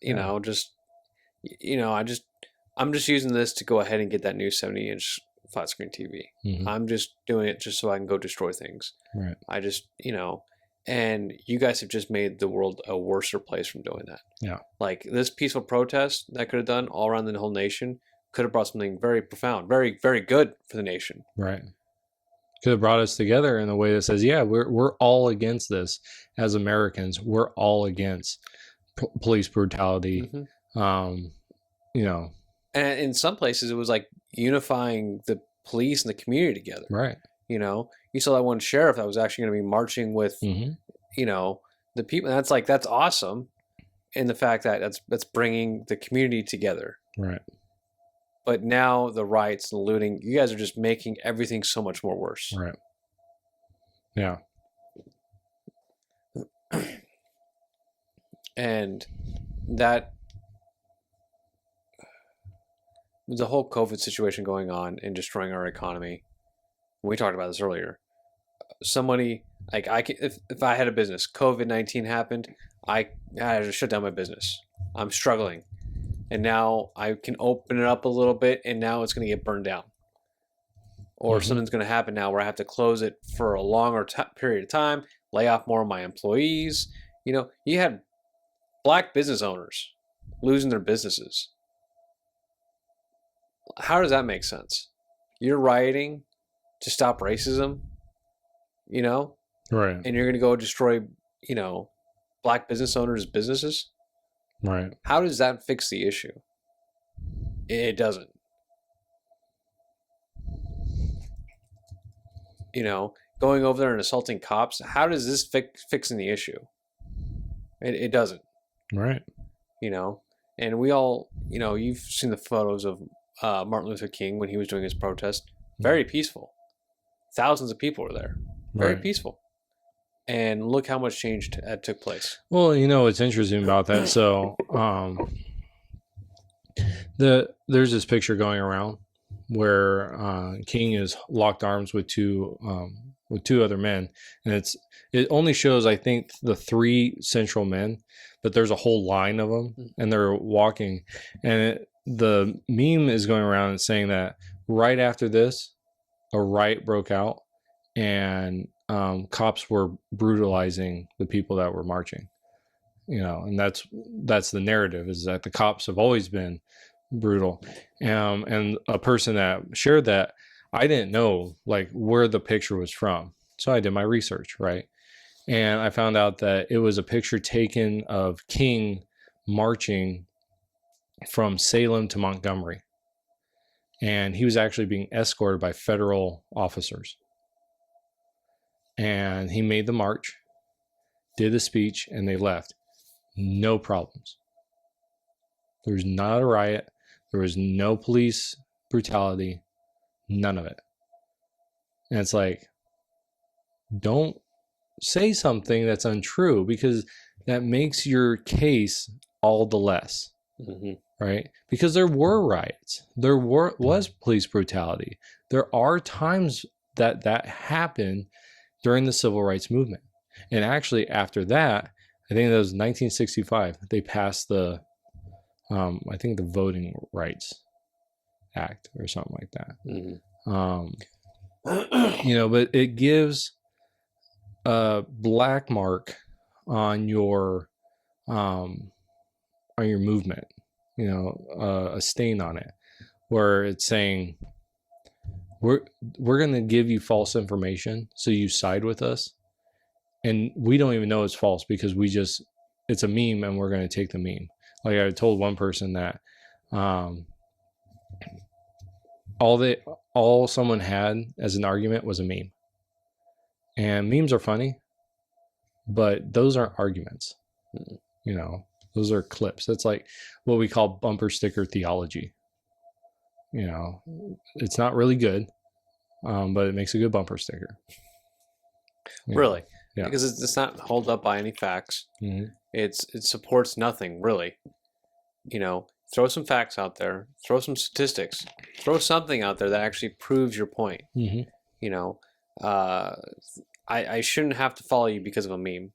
I'm just using this to go ahead and get that new 70-inch flat screen TV. I'm just doing it just so I can go destroy things. Right. I just, and you guys have just made the world a worser place from doing that. Yeah. Like this peaceful protest that could have done all around the whole nation could have brought something very profound, very, very good for the nation. Right. Could have brought us together in a way that says, yeah, we're all against this as Americans. We're all against police brutality. And in some places it was like unifying the police and the community together. Right. You saw that one sheriff that was actually going to be marching with, the people. And that's awesome. In the fact that that's bringing the community together. Right. But now the riots and the looting, you guys are just making everything so much more worse. Right. Yeah. And that the whole COVID situation going on and destroying our economy. We talked about this earlier. Somebody like if I had a business, COVID-19 happened, I had to shut down my business. I'm struggling. And now I can open it up a little bit, and now it's going to get burned down. Or something's going to happen now where I have to close it for a longer period of time, lay off more of my employees. You had black business owners losing their businesses. How does that make sense? You're rioting to stop racism, Right. And you're going to go destroy, black business owners' businesses? Right. How does that fix the issue? It doesn't. Going over there and assaulting cops, how does this fixing the issue? It doesn't. Right. And we all, you've seen the photos of Martin Luther King when he was doing his protest. Very peaceful. Thousands of people were there. Very peaceful. And look how much change took place. Well, what's interesting about that. So, there's this picture going around where King is locked arms with two other men, and it only shows, I think, the three central men, but there's a whole line of them, and they're walking, and the meme is going around and saying that right after this, a riot broke out, and cops were brutalizing the people that were marching, and that's the narrative, is that the cops have always been brutal. And a person that shared that, I didn't know where the picture was from, so I did my research, right? And I found out that it was a picture taken of King marching from Salem to Montgomery, and he was actually being escorted by federal officers. And he made the march, did the speech, and they left. No problems. There was not a riot. There was no police brutality. None of it. And it's like, don't say something that's untrue, because that makes your case all the less. Right? Because there were riots. There was police brutality. There are times that happened during the civil rights movement. And actually after that, I think that was 1965, they passed the I think the Voting Rights Act or something like that. But it gives a black mark on your movement, a stain on it, where it's saying we're going to give you false information so you side with us, and we don't even know it's false because it's a meme and we're going to take the meme. Like I told one person that all someone had as an argument was a meme, and memes are funny, but those aren't arguments. Those are clips. That's like what we call bumper sticker theology. It's not really good, but it makes a good bumper sticker. Really? Yeah. Because it's not held up by any facts. Mm-hmm. It supports nothing, really. Throw some facts out there. Throw some statistics. Throw something out there that actually proves your point. Mm-hmm. I shouldn't have to follow you because of a meme.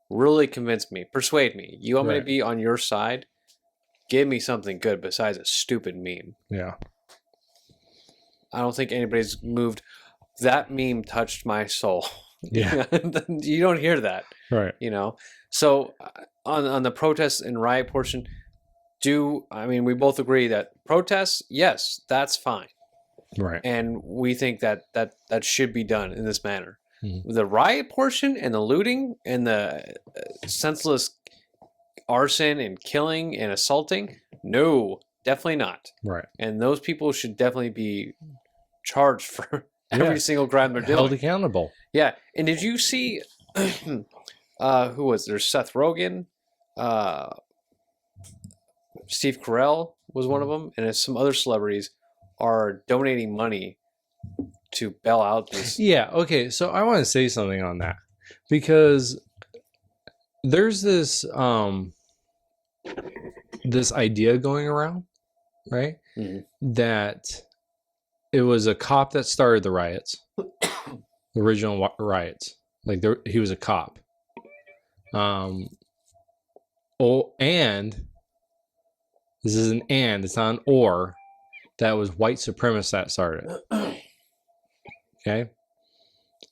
Really convince me. Persuade me. You want me to be on your side? Give me something good besides a stupid meme. Yeah. I don't think anybody's moved. That meme touched my soul. Yeah. You don't hear that. Right. So on the protest and riot portion, we both agree that protests, yes, that's fine. Right. And we think that should be done in this manner. Mm-hmm. The riot portion and the looting and the senseless arson and killing and assaulting, no, definitely not. Right. And those people should definitely be charged for every single crime they're doing. Held accountable. Yeah. And did you see who was there? Seth Rogen, Steve Carell was one of them, and some other celebrities are donating money to bail out this. Yeah. Okay. So I want to say something on that, because there's this this idea going around, right? Mm-hmm. That it was a cop that started the riots, the original riots. Like he was a cop. And this is an and, it's not an or. That was white supremacists that started. Okay.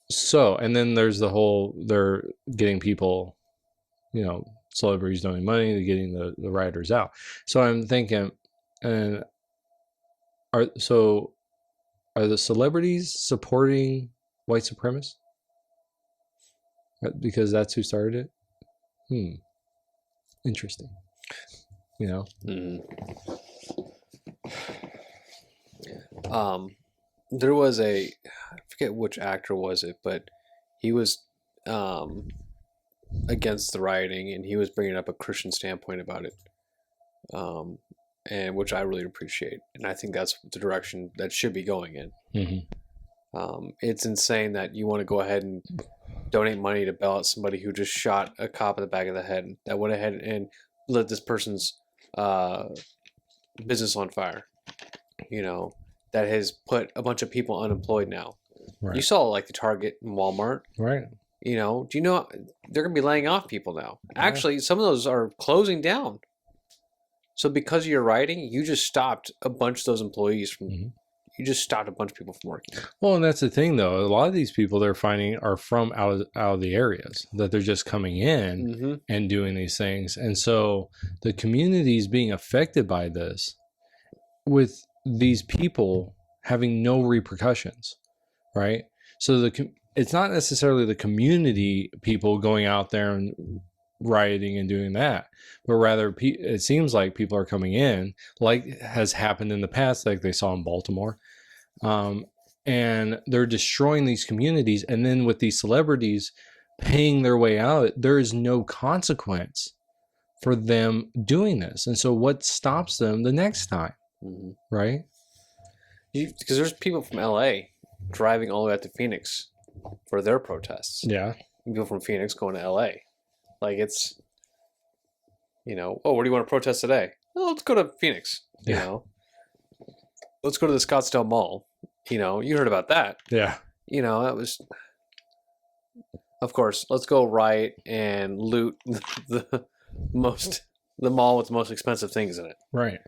So, and then there's the whole, they're getting people, celebrities donating money to getting the rioters out. So I'm thinking, are the celebrities supporting white supremacists? Because that's who started it? Interesting. There was I forget which actor was it, but he was against the rioting, and he was bringing up a Christian standpoint about it, and which I really appreciate, and I think that's the direction that should be going in. Mm-hmm. It's insane that you want to go ahead and donate money to bail out somebody who just shot a cop in the back of the head, that went ahead and lit this person's business on fire. That has put a bunch of people unemployed now. Right. You saw like the Target and Walmart. Right. Do you know they're going to be laying off people now? Yeah. Actually, some of those are closing down. So because of your writing, you just stopped a bunch of those employees from. Mm-hmm. You just stopped a bunch of people from working. Well, and that's the thing, though. A lot of these people they're finding are from out of the areas that they're just coming in mm-hmm. and doing these things, and so the community is being affected by this, with these people having no repercussions, right? So it's not necessarily the community people going out there and rioting and doing that, but rather it seems like people are coming in, like has happened in the past, like they saw in Baltimore, and they're destroying these communities. And then with these celebrities paying their way out, there is no consequence for them doing this. And so what stops them the next time? Mm-hmm. Right? Because there's people from LA driving all the way out to Phoenix for their protests. Yeah. People from Phoenix going to LA. Like it's, oh, where do you want to protest today? Oh, let's go to Phoenix. Let's go to the Scottsdale Mall. You heard about that. Yeah. That was, of course, let's go riot and loot the mall with the most expensive things in it. Right.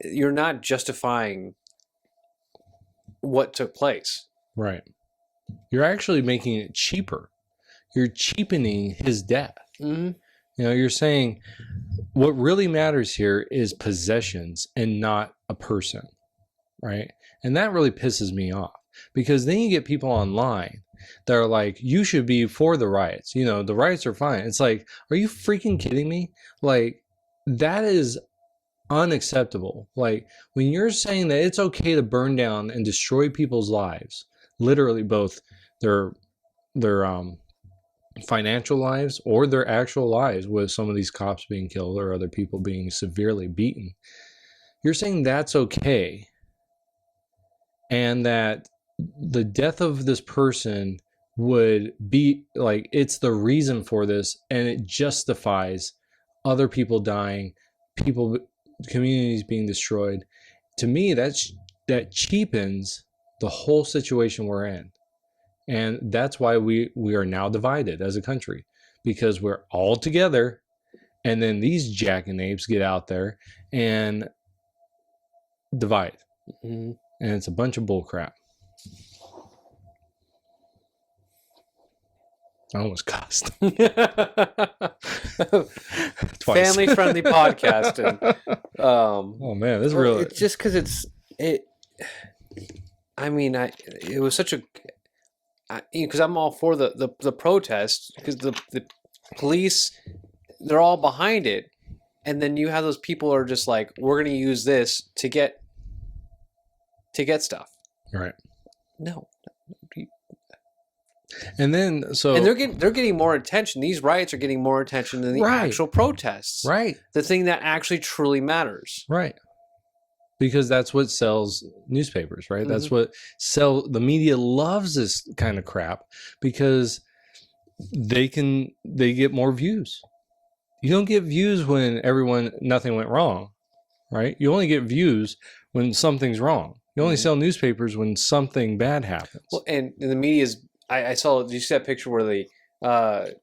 You're not justifying what took place. Right. You're actually making it cheaper. you're cheapening his death. Mm-hmm. You know, you're saying what really matters here is possessions and not a person, right? And that really pisses me off, because then you get people online that are like, you should be for the riots. You know, the riots are fine. It's like, are you freaking kidding me? Like, that is unacceptable. Like, when you're saying that it's okay to burn down and destroy people's lives, literally both their financial lives or their actual lives, with some of these cops being killed or other people being severely beaten, you're saying that's okay, and that the death of this person would be like, it's the reason for this, and it justifies other people dying, communities being destroyed. To me, that cheapens the whole situation we're in. And that's why we are now divided as a country, because we're all together, and then these jackanapes get out there and divide. Mm-hmm. And it's a bunch of bull crap. I almost cussed. Family-friendly podcasting. Oh man, this is real. It's just because it was such a, because I'm all for the protest, because the police, they're all behind it, and then you have those people who are just like, we're going to use this to get stuff. Right. No. And then and they're getting more attention. These riots are getting more attention than the actual protests. Right. The thing that actually truly matters. Right. Because that's what sells newspapers, right? Mm-hmm. That's what the media loves this kind of crap, because they get more views. You don't get views when nothing went wrong, right? You only get views when something's wrong. You only sell newspapers when something bad happens. Well, and the media's, I saw, did you see that picture where the I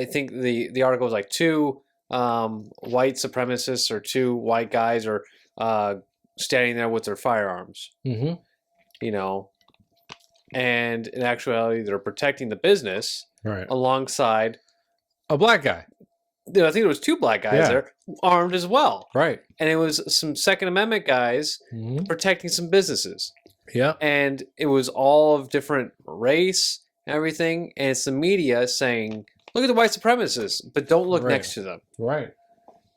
think the article was like two white supremacists or two white guys are standing there with their firearms. Mm-hmm. You know, and in actuality, they're protecting the business, right, alongside a black guy. I think there was two black guys there, armed as well. Right. And it was some Second Amendment guys protecting some businesses. Yeah. And it was all of different race and everything. And it's the media saying, look at the white supremacists, but don't look next to them. Right.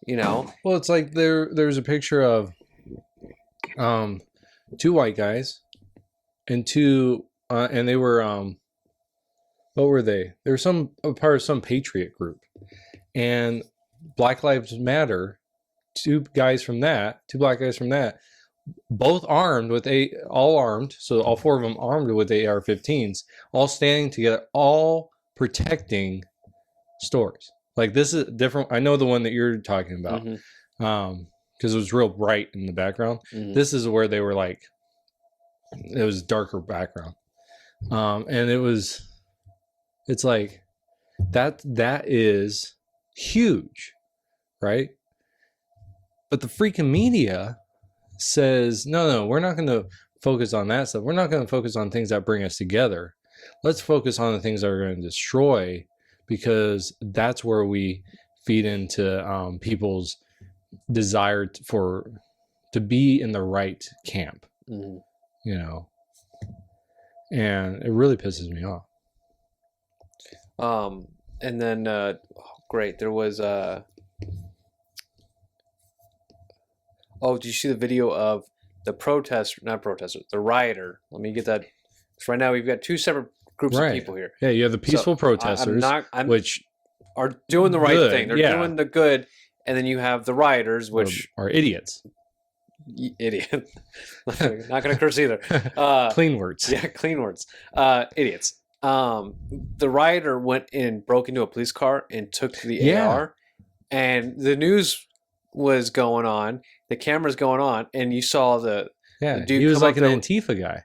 You know? Well, it's like there's a picture of two white guys and two and they were what were they? They were a part of some patriot group. And Black Lives Matter, two black guys from that, both armed with all armed, so all four of them armed with AR-15s, all standing together, all protecting stores. Like, this is different. I know the one that you're talking about, because it was real bright in the background. This is where they were like, it was darker background, and it's like that is huge, right? But the freaking media says, no, we're not going to focus on that stuff. We're not going to focus on things that bring us together. Let's focus on the things that are going to destroy, because that's where we feed into people's desire to be in the right camp, you know, and it really pisses me off. And then, great, there was did you see the video of the the rioter? Let me get that. So right now we've got two separate groups of people here. Yeah, you have the peaceful protesters, which are doing the right thing. They're doing the good. And then you have the rioters, which are idiots. Idiot. Not going to curse either. Clean words. Yeah, clean words. Idiots. The rioter went in, broke into a police car and took the AR. And the news was going on. The camera's going on. And you saw the dude. He was like an Antifa guy.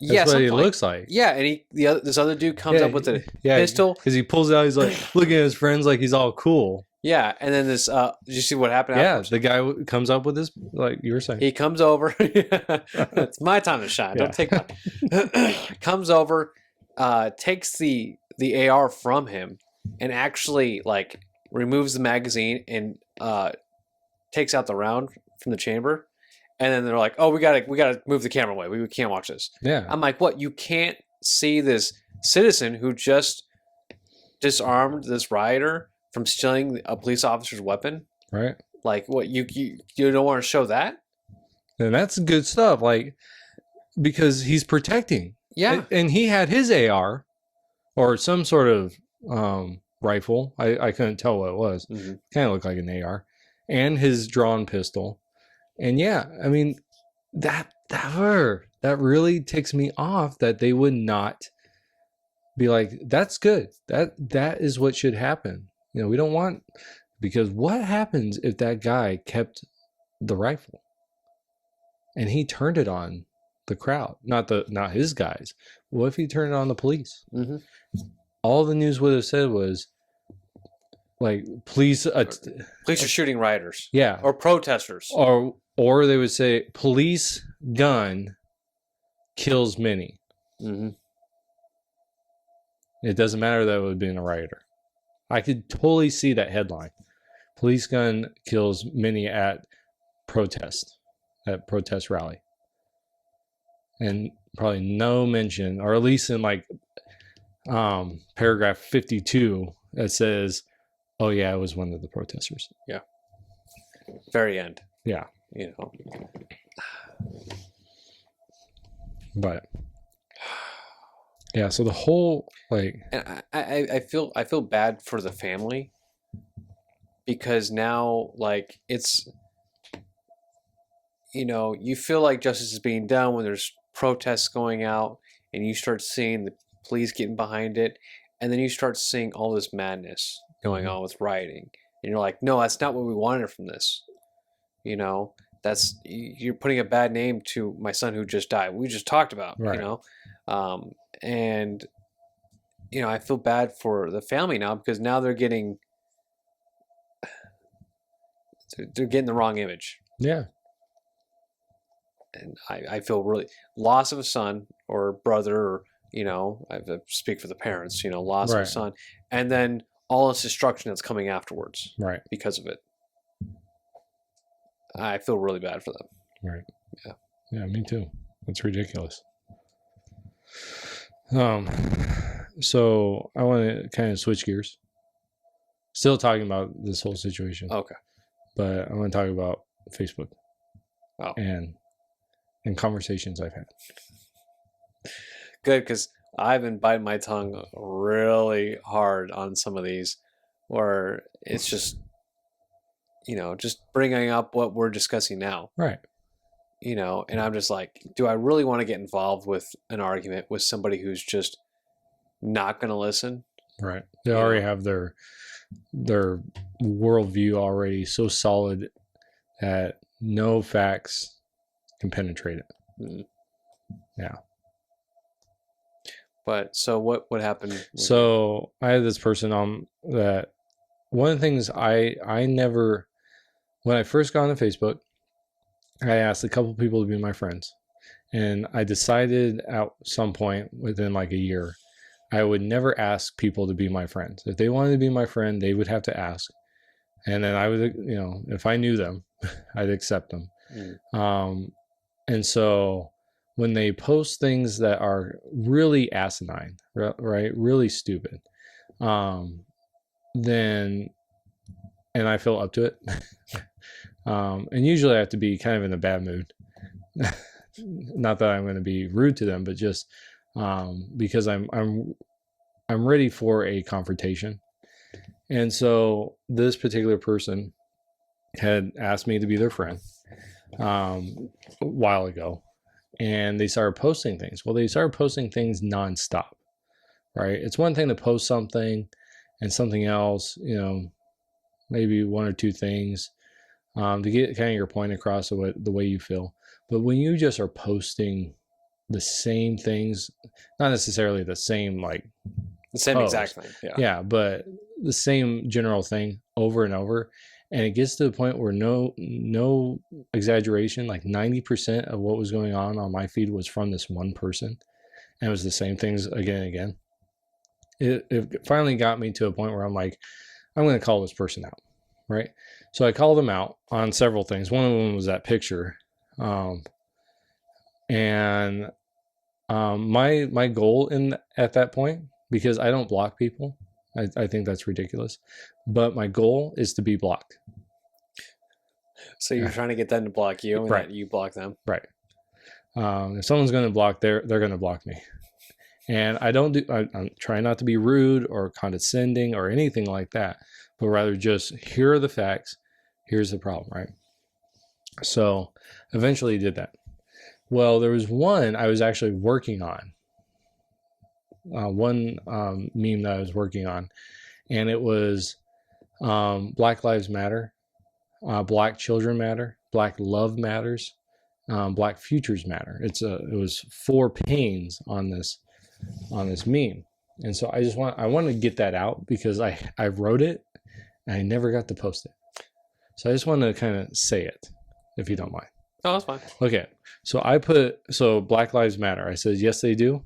That's what he looks like. Yeah, and this other dude comes up with a pistol. Because he pulls it out. He's like looking at his friends like he's all cool. Yeah, and then this, did you see what happened afterwards? The guy comes up with this, like you were saying. He comes over. It's my time to shine. Don't take mine. Comes over, takes the the AR from him and actually like removes the magazine and takes out the round from the chamber. And then they're like, "Oh, we gotta move the camera away. We can't watch this." Yeah. I'm like, "What? You can't see this citizen who just disarmed this rioter from stealing a police officer's weapon? Right. Like, what? You don't want to show that?" And that's good stuff. Like, because he's protecting. Yeah. And he had his AR or some sort of rifle. I couldn't tell what it was. Mm-hmm. Kind of looked like an AR. And his drawn pistol. And yeah, I mean, that really ticks me off that they would not be like, that's good. That is what should happen. You know, we don't want, because what happens if that guy kept the rifle and he turned it on the crowd, not his guys? What if he turned it on the police? Mm-hmm. All the news would have said was like, police are shooting rioters. Yeah. Or protesters. Or they would say, police gun kills many. Mm-hmm. It doesn't matter that it would have been a rioter. I could totally see that headline. Police gun kills many at protest rally. And probably no mention, or at least in like paragraph 52, that says, "Oh yeah, it was one of the protesters." Yeah. Very end. Yeah. You know. But yeah, so the whole like, and I feel bad for the family, because now like it's, you know, you feel like justice is being done when there's protests going out and you start seeing the police getting behind it, and then you start seeing all this madness going on with rioting, and you're like, no, that's not what we wanted from this. You know, you're putting a bad name to my son who just died. We just talked about, right. You know, and you know, I feel bad for the family now, because now they're getting the wrong image. Yeah. And I feel really loss of a son or brother, or, you know, I speak for the parents, you know, loss of a son, and then all this destruction that's coming afterwards, right, because of it. I feel really bad for them. Right. Yeah. Yeah, me too. It's ridiculous. So I want to kind of switch gears. Still talking about this whole situation. Okay. But I want to talk about Facebook. Oh. And conversations I've had. Good, because I've been biting my tongue really hard on some of these, where it's just, you know, just bringing up what we're discussing now. Right. You know, and I'm just like, do I really want to get involved with an argument with somebody who's just not going to listen? Right. They already have their worldview already so solid that no facts can penetrate it. Mm. Yeah. But so what happened? So I had this person on that. One of the things I never, when I first got on Facebook, I asked a couple people to be my friends, and I decided at some point within like a year, I would never ask people to be my friends. If they wanted to be my friend, they would have to ask, and then I would, you know, if I knew them, I'd accept them. Mm. And so when they post things that are really asinine, right, really stupid, then, and I feel up to it. And usually I have to be kind of in a bad mood. Not that I'm going to be rude to them, but just because I'm ready for a confrontation. And so this particular person had asked me to be their friend a while ago, and they started posting things. Well, they started posting things nonstop, right? It's one thing to post something and something else, you know, maybe one or two things to get kind of your point across the way you feel. But when you just are posting the same things, not necessarily the same, like the same post, exact thing. Yeah, but the same general thing over and over. And it gets to the point where no exaggeration, like 90% of what was going on my feed was from this one person. And it was the same things again and again. it finally got me to a point where I'm like, I'm going to call this person out, right? So I called them out on several things. One of them was that picture, and my goal at that point, because I don't block people, I think that's ridiculous, but my goal is to be blocked. So you're trying to get them to block you, and Right. that you block them. Right. If someone's going to block, they're going to block me. And I'm trying not to be rude or condescending or anything like that, but rather just here are the facts. Here's the problem, right? So eventually did that. Well, there was one I was actually working on. One meme that I was working on, and it was Black Lives Matter, Black Children Matter, Black Love Matters, Black Futures Matter. It was 4 panes on this meme, and so I want to get that out because I wrote it and I never got to post it. So I just want to kind of say it, if you don't mind. Oh, that's fine. Okay, so Black Lives Matter. I said yes, they do,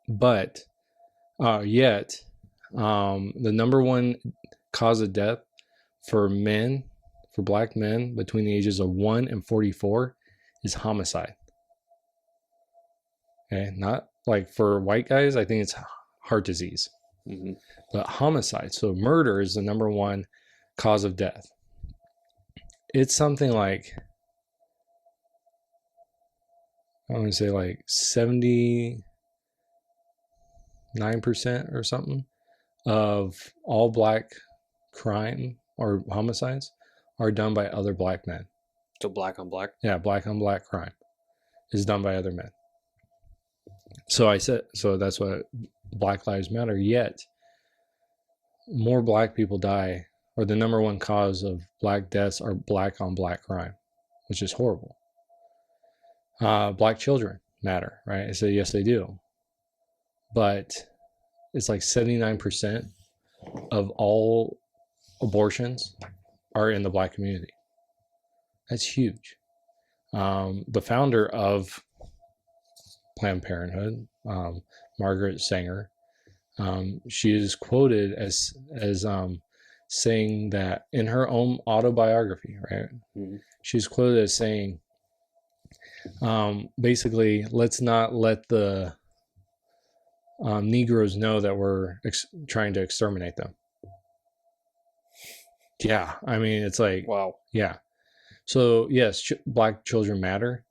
but yet the number one cause of death for Black men between the ages of 1 and 44 is homicide. Okay, not like for white guys, I think it's heart disease, but homicide. So murder is the number one cause of death. It's something like, I want to say like 79% or something of all Black crime or homicides are done by other Black men. So black on black? Yeah, Black on Black crime is done by other men. So that's what Black Lives Matter, yet more Black people die, or the number one cause of Black deaths are Black on Black crime, which is horrible. Black children matter, right? I say yes, they do. But it's like 79% of all abortions are in the Black community. That's huge. The founder of Planned Parenthood, Margaret Sanger, she is quoted as saying that in her own autobiography, right? She's quoted as saying, basically, let's not let the Negroes know that we're trying to exterminate them. Yeah, I mean, it's like, wow. Yeah. So yes, Black children matter,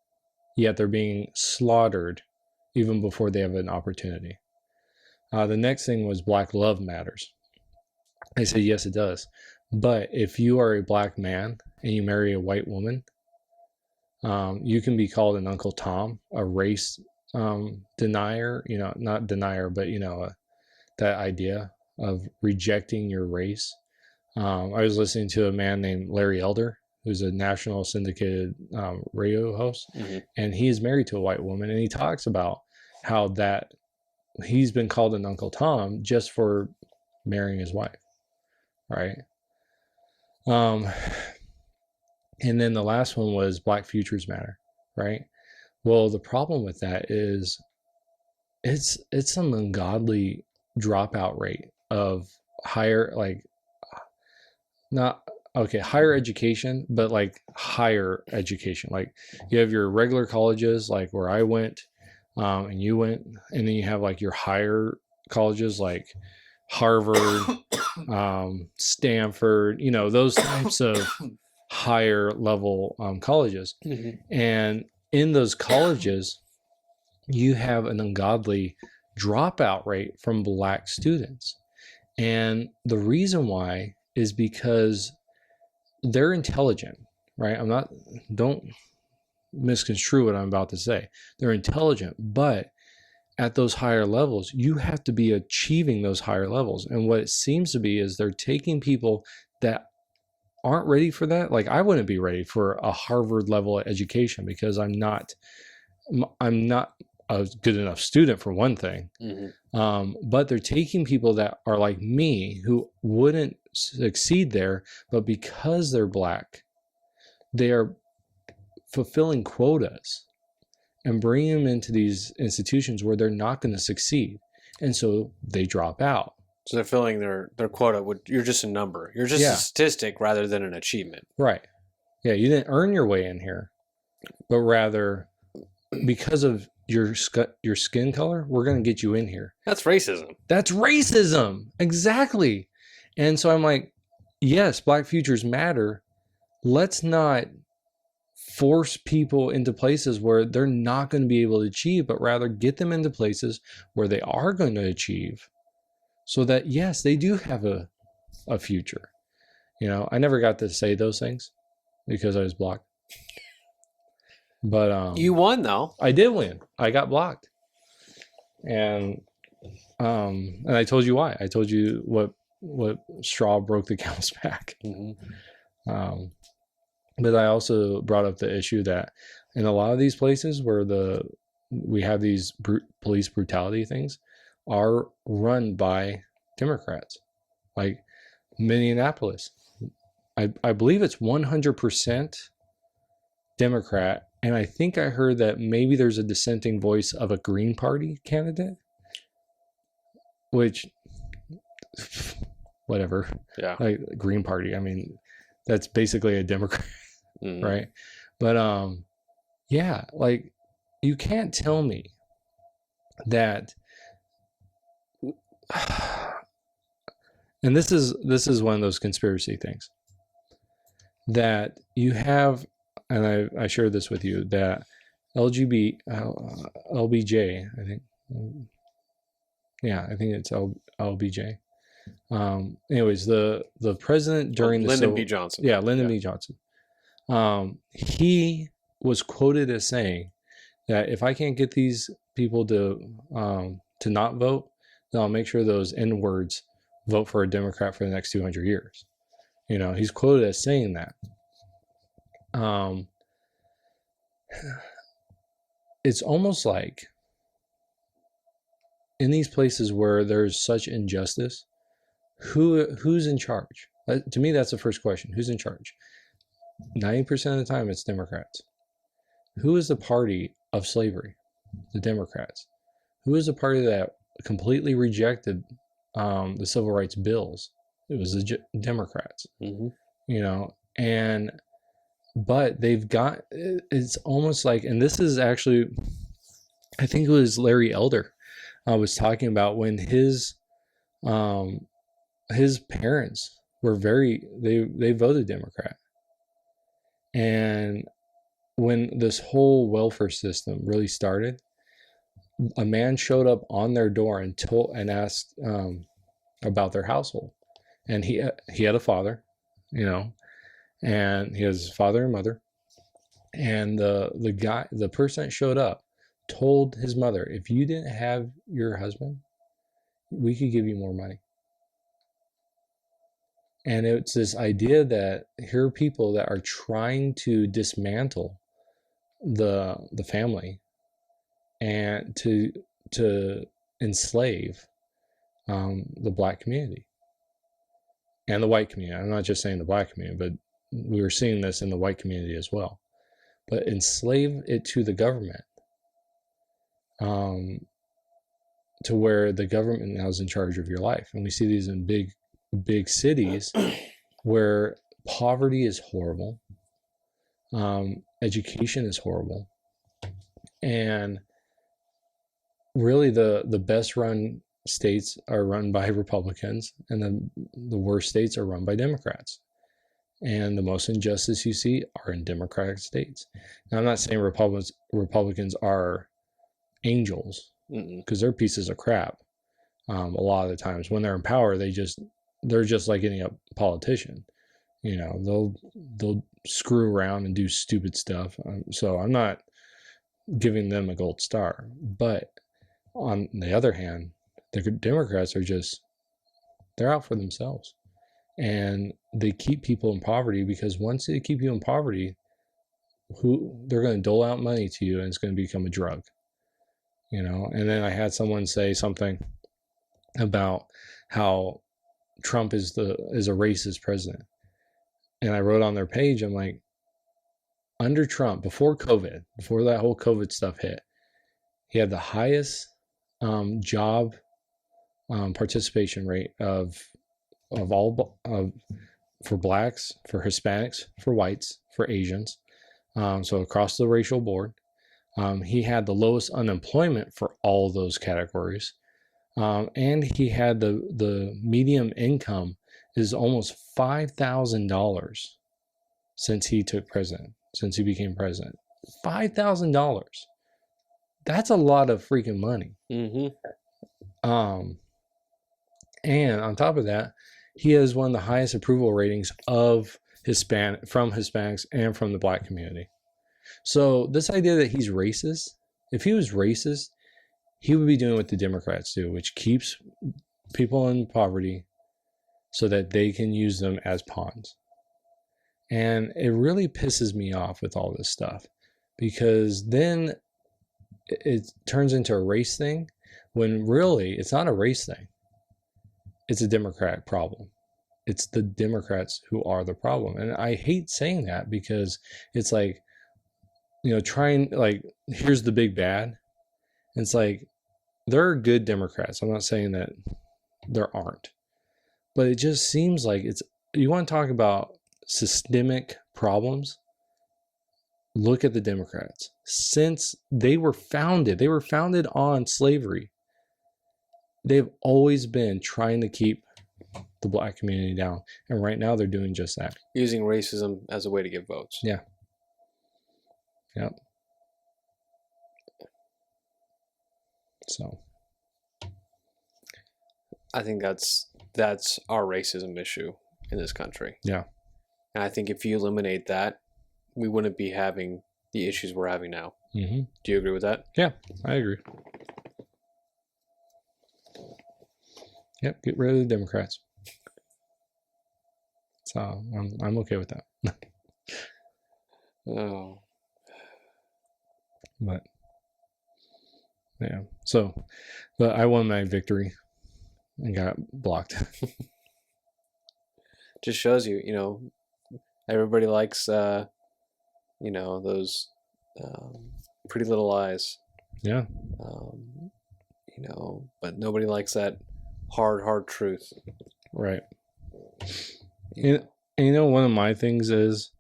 yet they're being slaughtered even before they have an opportunity. The next thing was Black love matters. I said, yes, it does. But if you are a Black man and you marry a white woman, you can be called an Uncle Tom, a race denier, not denier, but, that idea of rejecting your race. I was listening to a man named Larry Elder, who's a national syndicated radio host, and he is married to a white woman, and he talks about how that he's been called an Uncle Tom just for marrying his wife, right? And then the last one was Black Futures Matter, right? Well, the problem with that is it's some ungodly dropout rate of higher, higher education, but like higher education. Like you have your regular colleges, like where I went, and you went, and then you have like your higher colleges like Harvard, Stanford, those types of higher level colleges. And in those colleges, you have an ungodly dropout rate from Black students. And the reason why is because they're intelligent, right? Don't misconstrue what I'm about to say. They're intelligent, but at those higher levels, you have to be achieving those higher levels. And what it seems to be is they're taking people that aren't ready for that. Like I wouldn't be ready for a Harvard level education because I'm not a good enough student for one thing. But they're taking people that are like me who wouldn't succeed there, but because they're Black, they are fulfilling quotas and bringing them into these institutions where they're not going to succeed. And so they drop out. So they're filling their quota. You're just a number. You're just a statistic rather than an achievement. Right. Yeah, you didn't earn your way in here, but rather because of your skin color, we're going to get you in here. That's racism. That's racism. Exactly. And so I'm like, yes, Black futures matter. Let's not force people into places where they're not going to be able to achieve, but rather get them into places where they are going to achieve so that, yes, they do have a future. You know, I never got to say those things because I was blocked. But you won though. I did win. I got blocked. And I told you why. I told you what straw broke the camel's back. Mm-hmm. But I also brought up the issue that in a lot of these places where we have these police brutality things are run by Democrats, like Minneapolis. I believe it's 100% Democrat. And I think I heard that maybe there's a dissenting voice of a Green Party candidate, which, whatever. Yeah. Like Green Party. I mean, that's basically a Democrat, right? But yeah, like you can't tell me that. And this is one of those conspiracy things that you have. And I shared this with you, that LBJ, I think. Yeah, I think it's LBJ. Anyways, the president during Lyndon B. Johnson. Yeah, Lyndon B. Johnson. He was quoted as saying that if I can't get these people to not vote, then I'll make sure those N-words vote for a Democrat for the next 200 years. You know, he's quoted as saying that. It's almost like in these places where there's such injustice, who's in charge? To me, that's the first question. Who's in charge? 90% of the time, it's Democrats. Who is the party of slavery? The Democrats. Who is the party that completely rejected the civil rights bills? It was the Democrats. Mm-hmm. You know, but they've got, it's almost like, and this is actually, I think it was Larry Elder was talking about when his parents were they voted Democrat. And when this whole welfare system really started, a man showed up on their door and asked about their household. And he had a father, you know, and he has father and mother. And the person that showed up told his mother, if you didn't have your husband, we could give you more money. And it's this idea that here are people that are trying to dismantle the family and to enslave the Black community and the white community. I'm not just saying the Black community, but we were seeing this in the white community as well. But enslave it to the government, to where the government now is in charge of your life. And we see these in big cities where poverty is horrible, education is horrible, and really the best run states are run by Republicans, and the worst states are run by Democrats. And the most injustice you see are in Democratic states. Now, I'm not saying Republicans are angels, because they're pieces of crap. A lot of the times when they're in power, they're just like any politician. You know, they'll screw around and do stupid stuff. So I'm not giving them a gold star. But on the other hand, the Democrats they're out for themselves. And they keep people in poverty, because once they keep you in poverty, they're going to dole out money to you, and it's going to become a drug. You know, and then I had someone say something about how Trump is a racist president. And I wrote on their page, I'm like, under Trump, before that whole COVID stuff hit, he had the highest job participation rate of all for blacks, for Hispanics, for whites, for Asians. So across the racial board, he had the lowest unemployment for all those categories, and he had the median income is almost $5,000 since he became president. $5,000. That's a lot of freaking money. Mm-hmm. And on top of that, he has one of the highest approval ratings of from Hispanics and from the black community. So this idea that he's racist, if he was racist, he would be doing what the Democrats do, which keeps people in poverty so that they can use them as pawns. And it really pisses me off with all this stuff, because then it turns into a race thing when really it's not a race thing. It's a Democratic problem. It's the Democrats who are the problem. And I hate saying that, because it's like, here's the big bad. It's like, there are good Democrats. I'm not saying that there aren't. But it just seems like you want to talk about systemic problems? Look at the Democrats. Since they were founded on slavery. They've always been trying to keep the black community down. And right now they're doing just that. Using racism as a way to get votes. Yeah. Yep. So I think that's our racism issue in this country. Yeah. And I think if you eliminate that, we wouldn't be having the issues we're having now. Mm-hmm. Do you agree with that? Yeah, I agree. Yep, get rid of the Democrats. So I'm okay with that. Oh. But yeah. But I won my victory and got blocked. Just shows you, everybody likes those pretty little lies. Yeah. But nobody likes that hard truth. Right. And one of my things is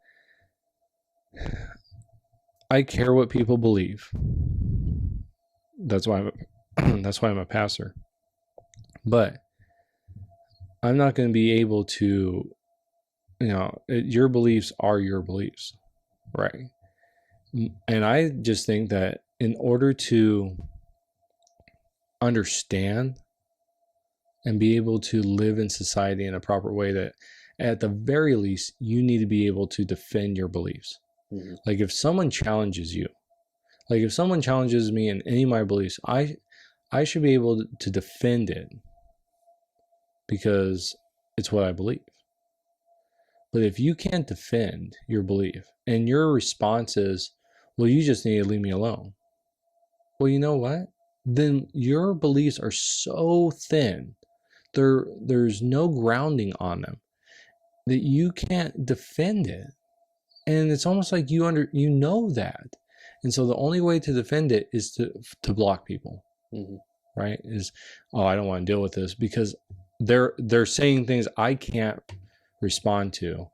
I care what people believe. That's why I'm a pastor. But I'm not going to be able to, your beliefs are your beliefs, right? And I just think that in order to understand and be able to live in society in a proper way, that at the very least, you need to be able to defend your beliefs. Mm-hmm. Like if someone challenges you, like if someone challenges me in any of my beliefs, I should be able to defend it because it's what I believe. But if you can't defend your belief and your response is, well, you just need to leave me alone. Well, you know what? Then your beliefs are so thin, there's no grounding on them, that you can't defend it. And it's almost like you know that. And so the only way to defend it is to block people. Mm-hmm. Right? I don't want to deal with this because they're saying things I can't respond to.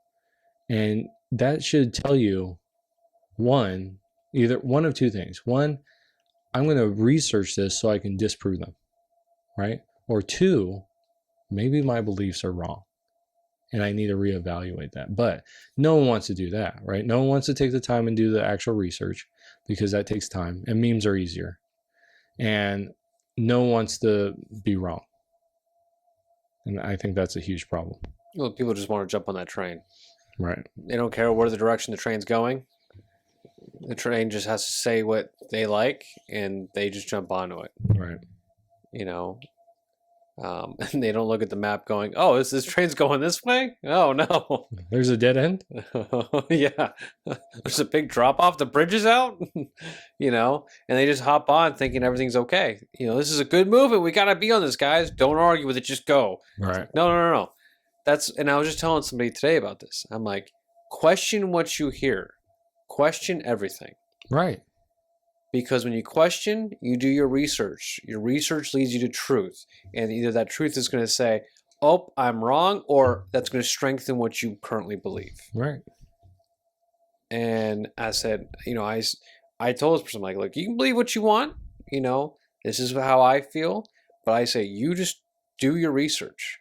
And that should tell you either one of two things. One, I'm going to research this so I can disprove them. Right? Or two, maybe my beliefs are wrong and I need to reevaluate that. But no one wants to do that, right? No one wants to take the time and do the actual research because that takes time and memes are easier. And no one wants to be wrong. And I think that's a huge problem. Well, people just want to jump on that train. Right. They don't care where the direction the train's going. The train just has to say what they like, and they just jump onto it. Right. And they don't look at the map going, oh, is this train's going this way? Oh, no. There's a dead end? Yeah. There's a big drop off. The bridge is out, and they just hop on thinking everything's okay. This is a good move and we got to be on this, guys. Don't argue with it. Just go. Right. No. And I was just telling somebody today about this. I'm like, question what you hear. Question everything. Right. Because when you question, you do your research. Your research leads you to truth. And either that truth is going to say, oh, I'm wrong, or that's going to strengthen what you currently believe. Right. And I said, I told this person, like, look, you can believe what you want. This is how I feel. But I say, you just do your research.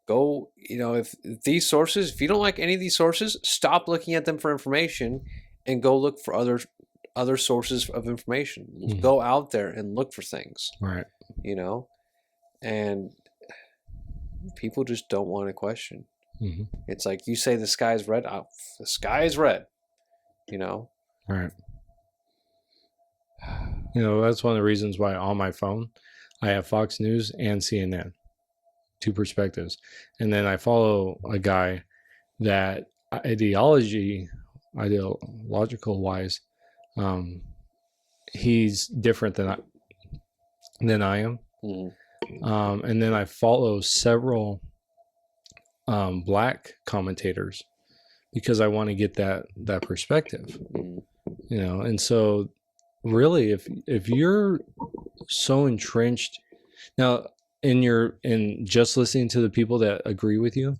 Go, if these sources, if you don't like any of these sources, stop looking at them for information and go look for other sources of information. Mm-hmm. Go out there and look for things. Right. And people just don't want to question. Mm-hmm. It's like you say the sky is red. Oh, the sky is red. Right. That's one of the reasons why on my phone I have Fox News and CNN, two perspectives. And then I follow a guy that ideological wise, he's different than I am. Mm-hmm. And then I follow several black commentators because I want to get that perspective. Mm-hmm. And so really if you're so entrenched now in just listening to the people that agree with you,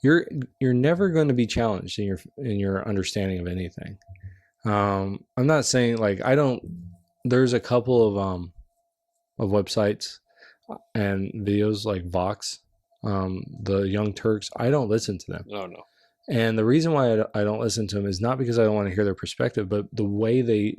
you're never going to be challenged in your understanding of anything. I'm not saying there's a couple of websites and videos like Vox, the Young Turks. I don't listen to them. Oh, no. And the reason why I don't listen to them is not because I don't want to hear their perspective, but the way they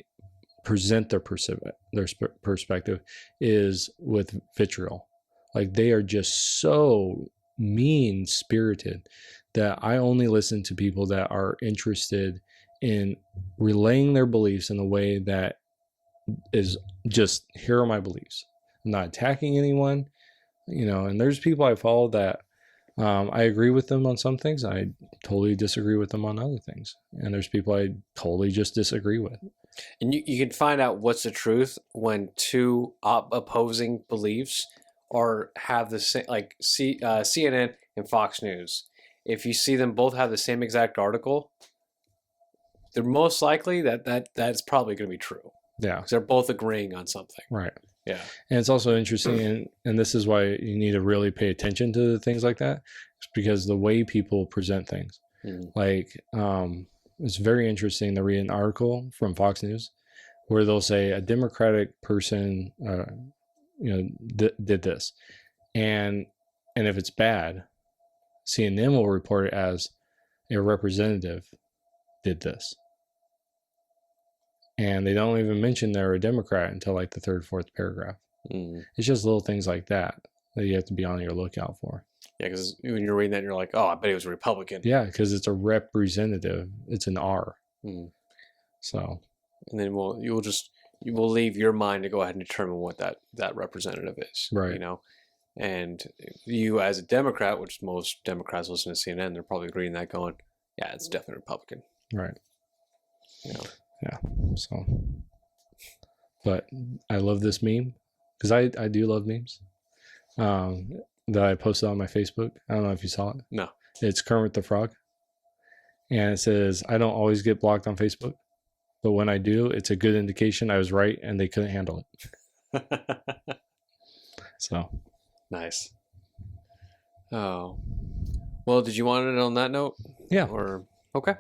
present their perspective is with vitriol. Like they are just so mean-spirited that I only listen to people that are interested in relaying their beliefs in a way that is just, here are my beliefs. I'm not attacking anyone, and there's people I follow that I agree with them on some things. I totally disagree with them on other things. And there's people I totally just disagree with. And you can find out what's the truth when two opposing beliefs have the same, like CNN and Fox News. If you see them both have the same exact article, they're most likely that's probably going to be true. Yeah. Because they're both agreeing on something. Right. Yeah. And it's also interesting, and this is why you need to really pay attention to things like that, because the way people present things. Mm-hmm. It's very interesting to read an article from Fox News where they'll say a Democratic person, did this, and if it's bad, CNN will report it as a representative did this, and they don't even mention they're a Democrat until like the third, fourth paragraph. Mm. It's just little things like that you have to be on your lookout for. Yeah, because when you're reading that, you're like, oh, I bet he was a Republican. Yeah, because it's a representative. It's an R. Mm. So. And then you will leave your mind to go ahead and determine what that representative is. Right. And you as a Democrat, which most Democrats listen to CNN, they're probably reading that going, yeah, it's definitely Republican. Right. Yeah. So. But I love this meme because I do love memes. That I posted on my Facebook. I don't know if you saw it. No. It's Kermit the Frog. And it says, I don't always get blocked on Facebook, but when I do, it's a good indication I was right and they couldn't handle it. So. Nice. Oh. Well, did you want it on that note? Yeah. Okay.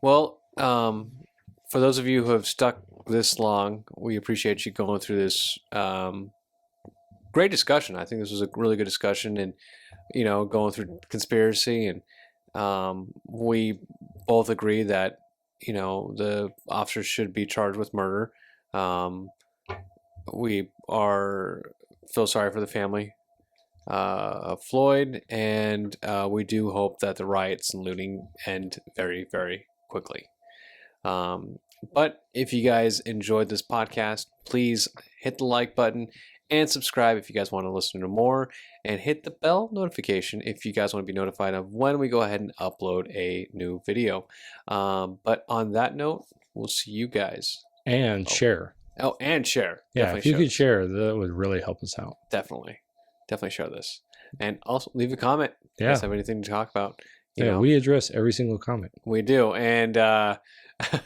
Well, for those of you who have stuck this long, we appreciate you going through this great discussion. I think this was a really good discussion, and going through conspiracy, and we both agree that the officers should be charged with murder. We feel sorry for the family of Floyd, and we do hope that the riots and looting end very, very quickly. But if you guys enjoyed this podcast, please hit the like button and subscribe if you guys want to listen to more, and hit the bell notification if you guys want to be notified of when we go ahead and upload a new video. But on that note, we'll see you guys. And share. Oh, and share. Yeah, Definitely if you could share, that would really help us out. Definitely share this. And also leave a comment if you guys have anything to talk about. We address every single comment. We do. And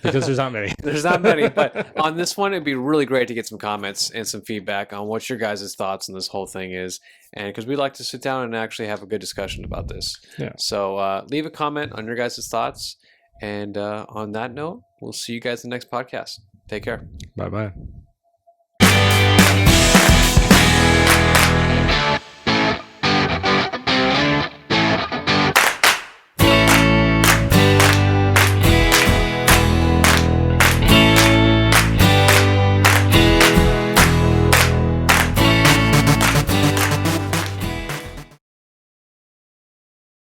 because there's not many. There's not many, but on this one, it'd be really great to get some comments and some feedback on what your guys' thoughts on this whole thing is. And because we like to sit down and actually have a good discussion about this. Yeah. So leave a comment on your guys' thoughts. And on that note, we'll see you guys in the next podcast. Take care. Bye-bye.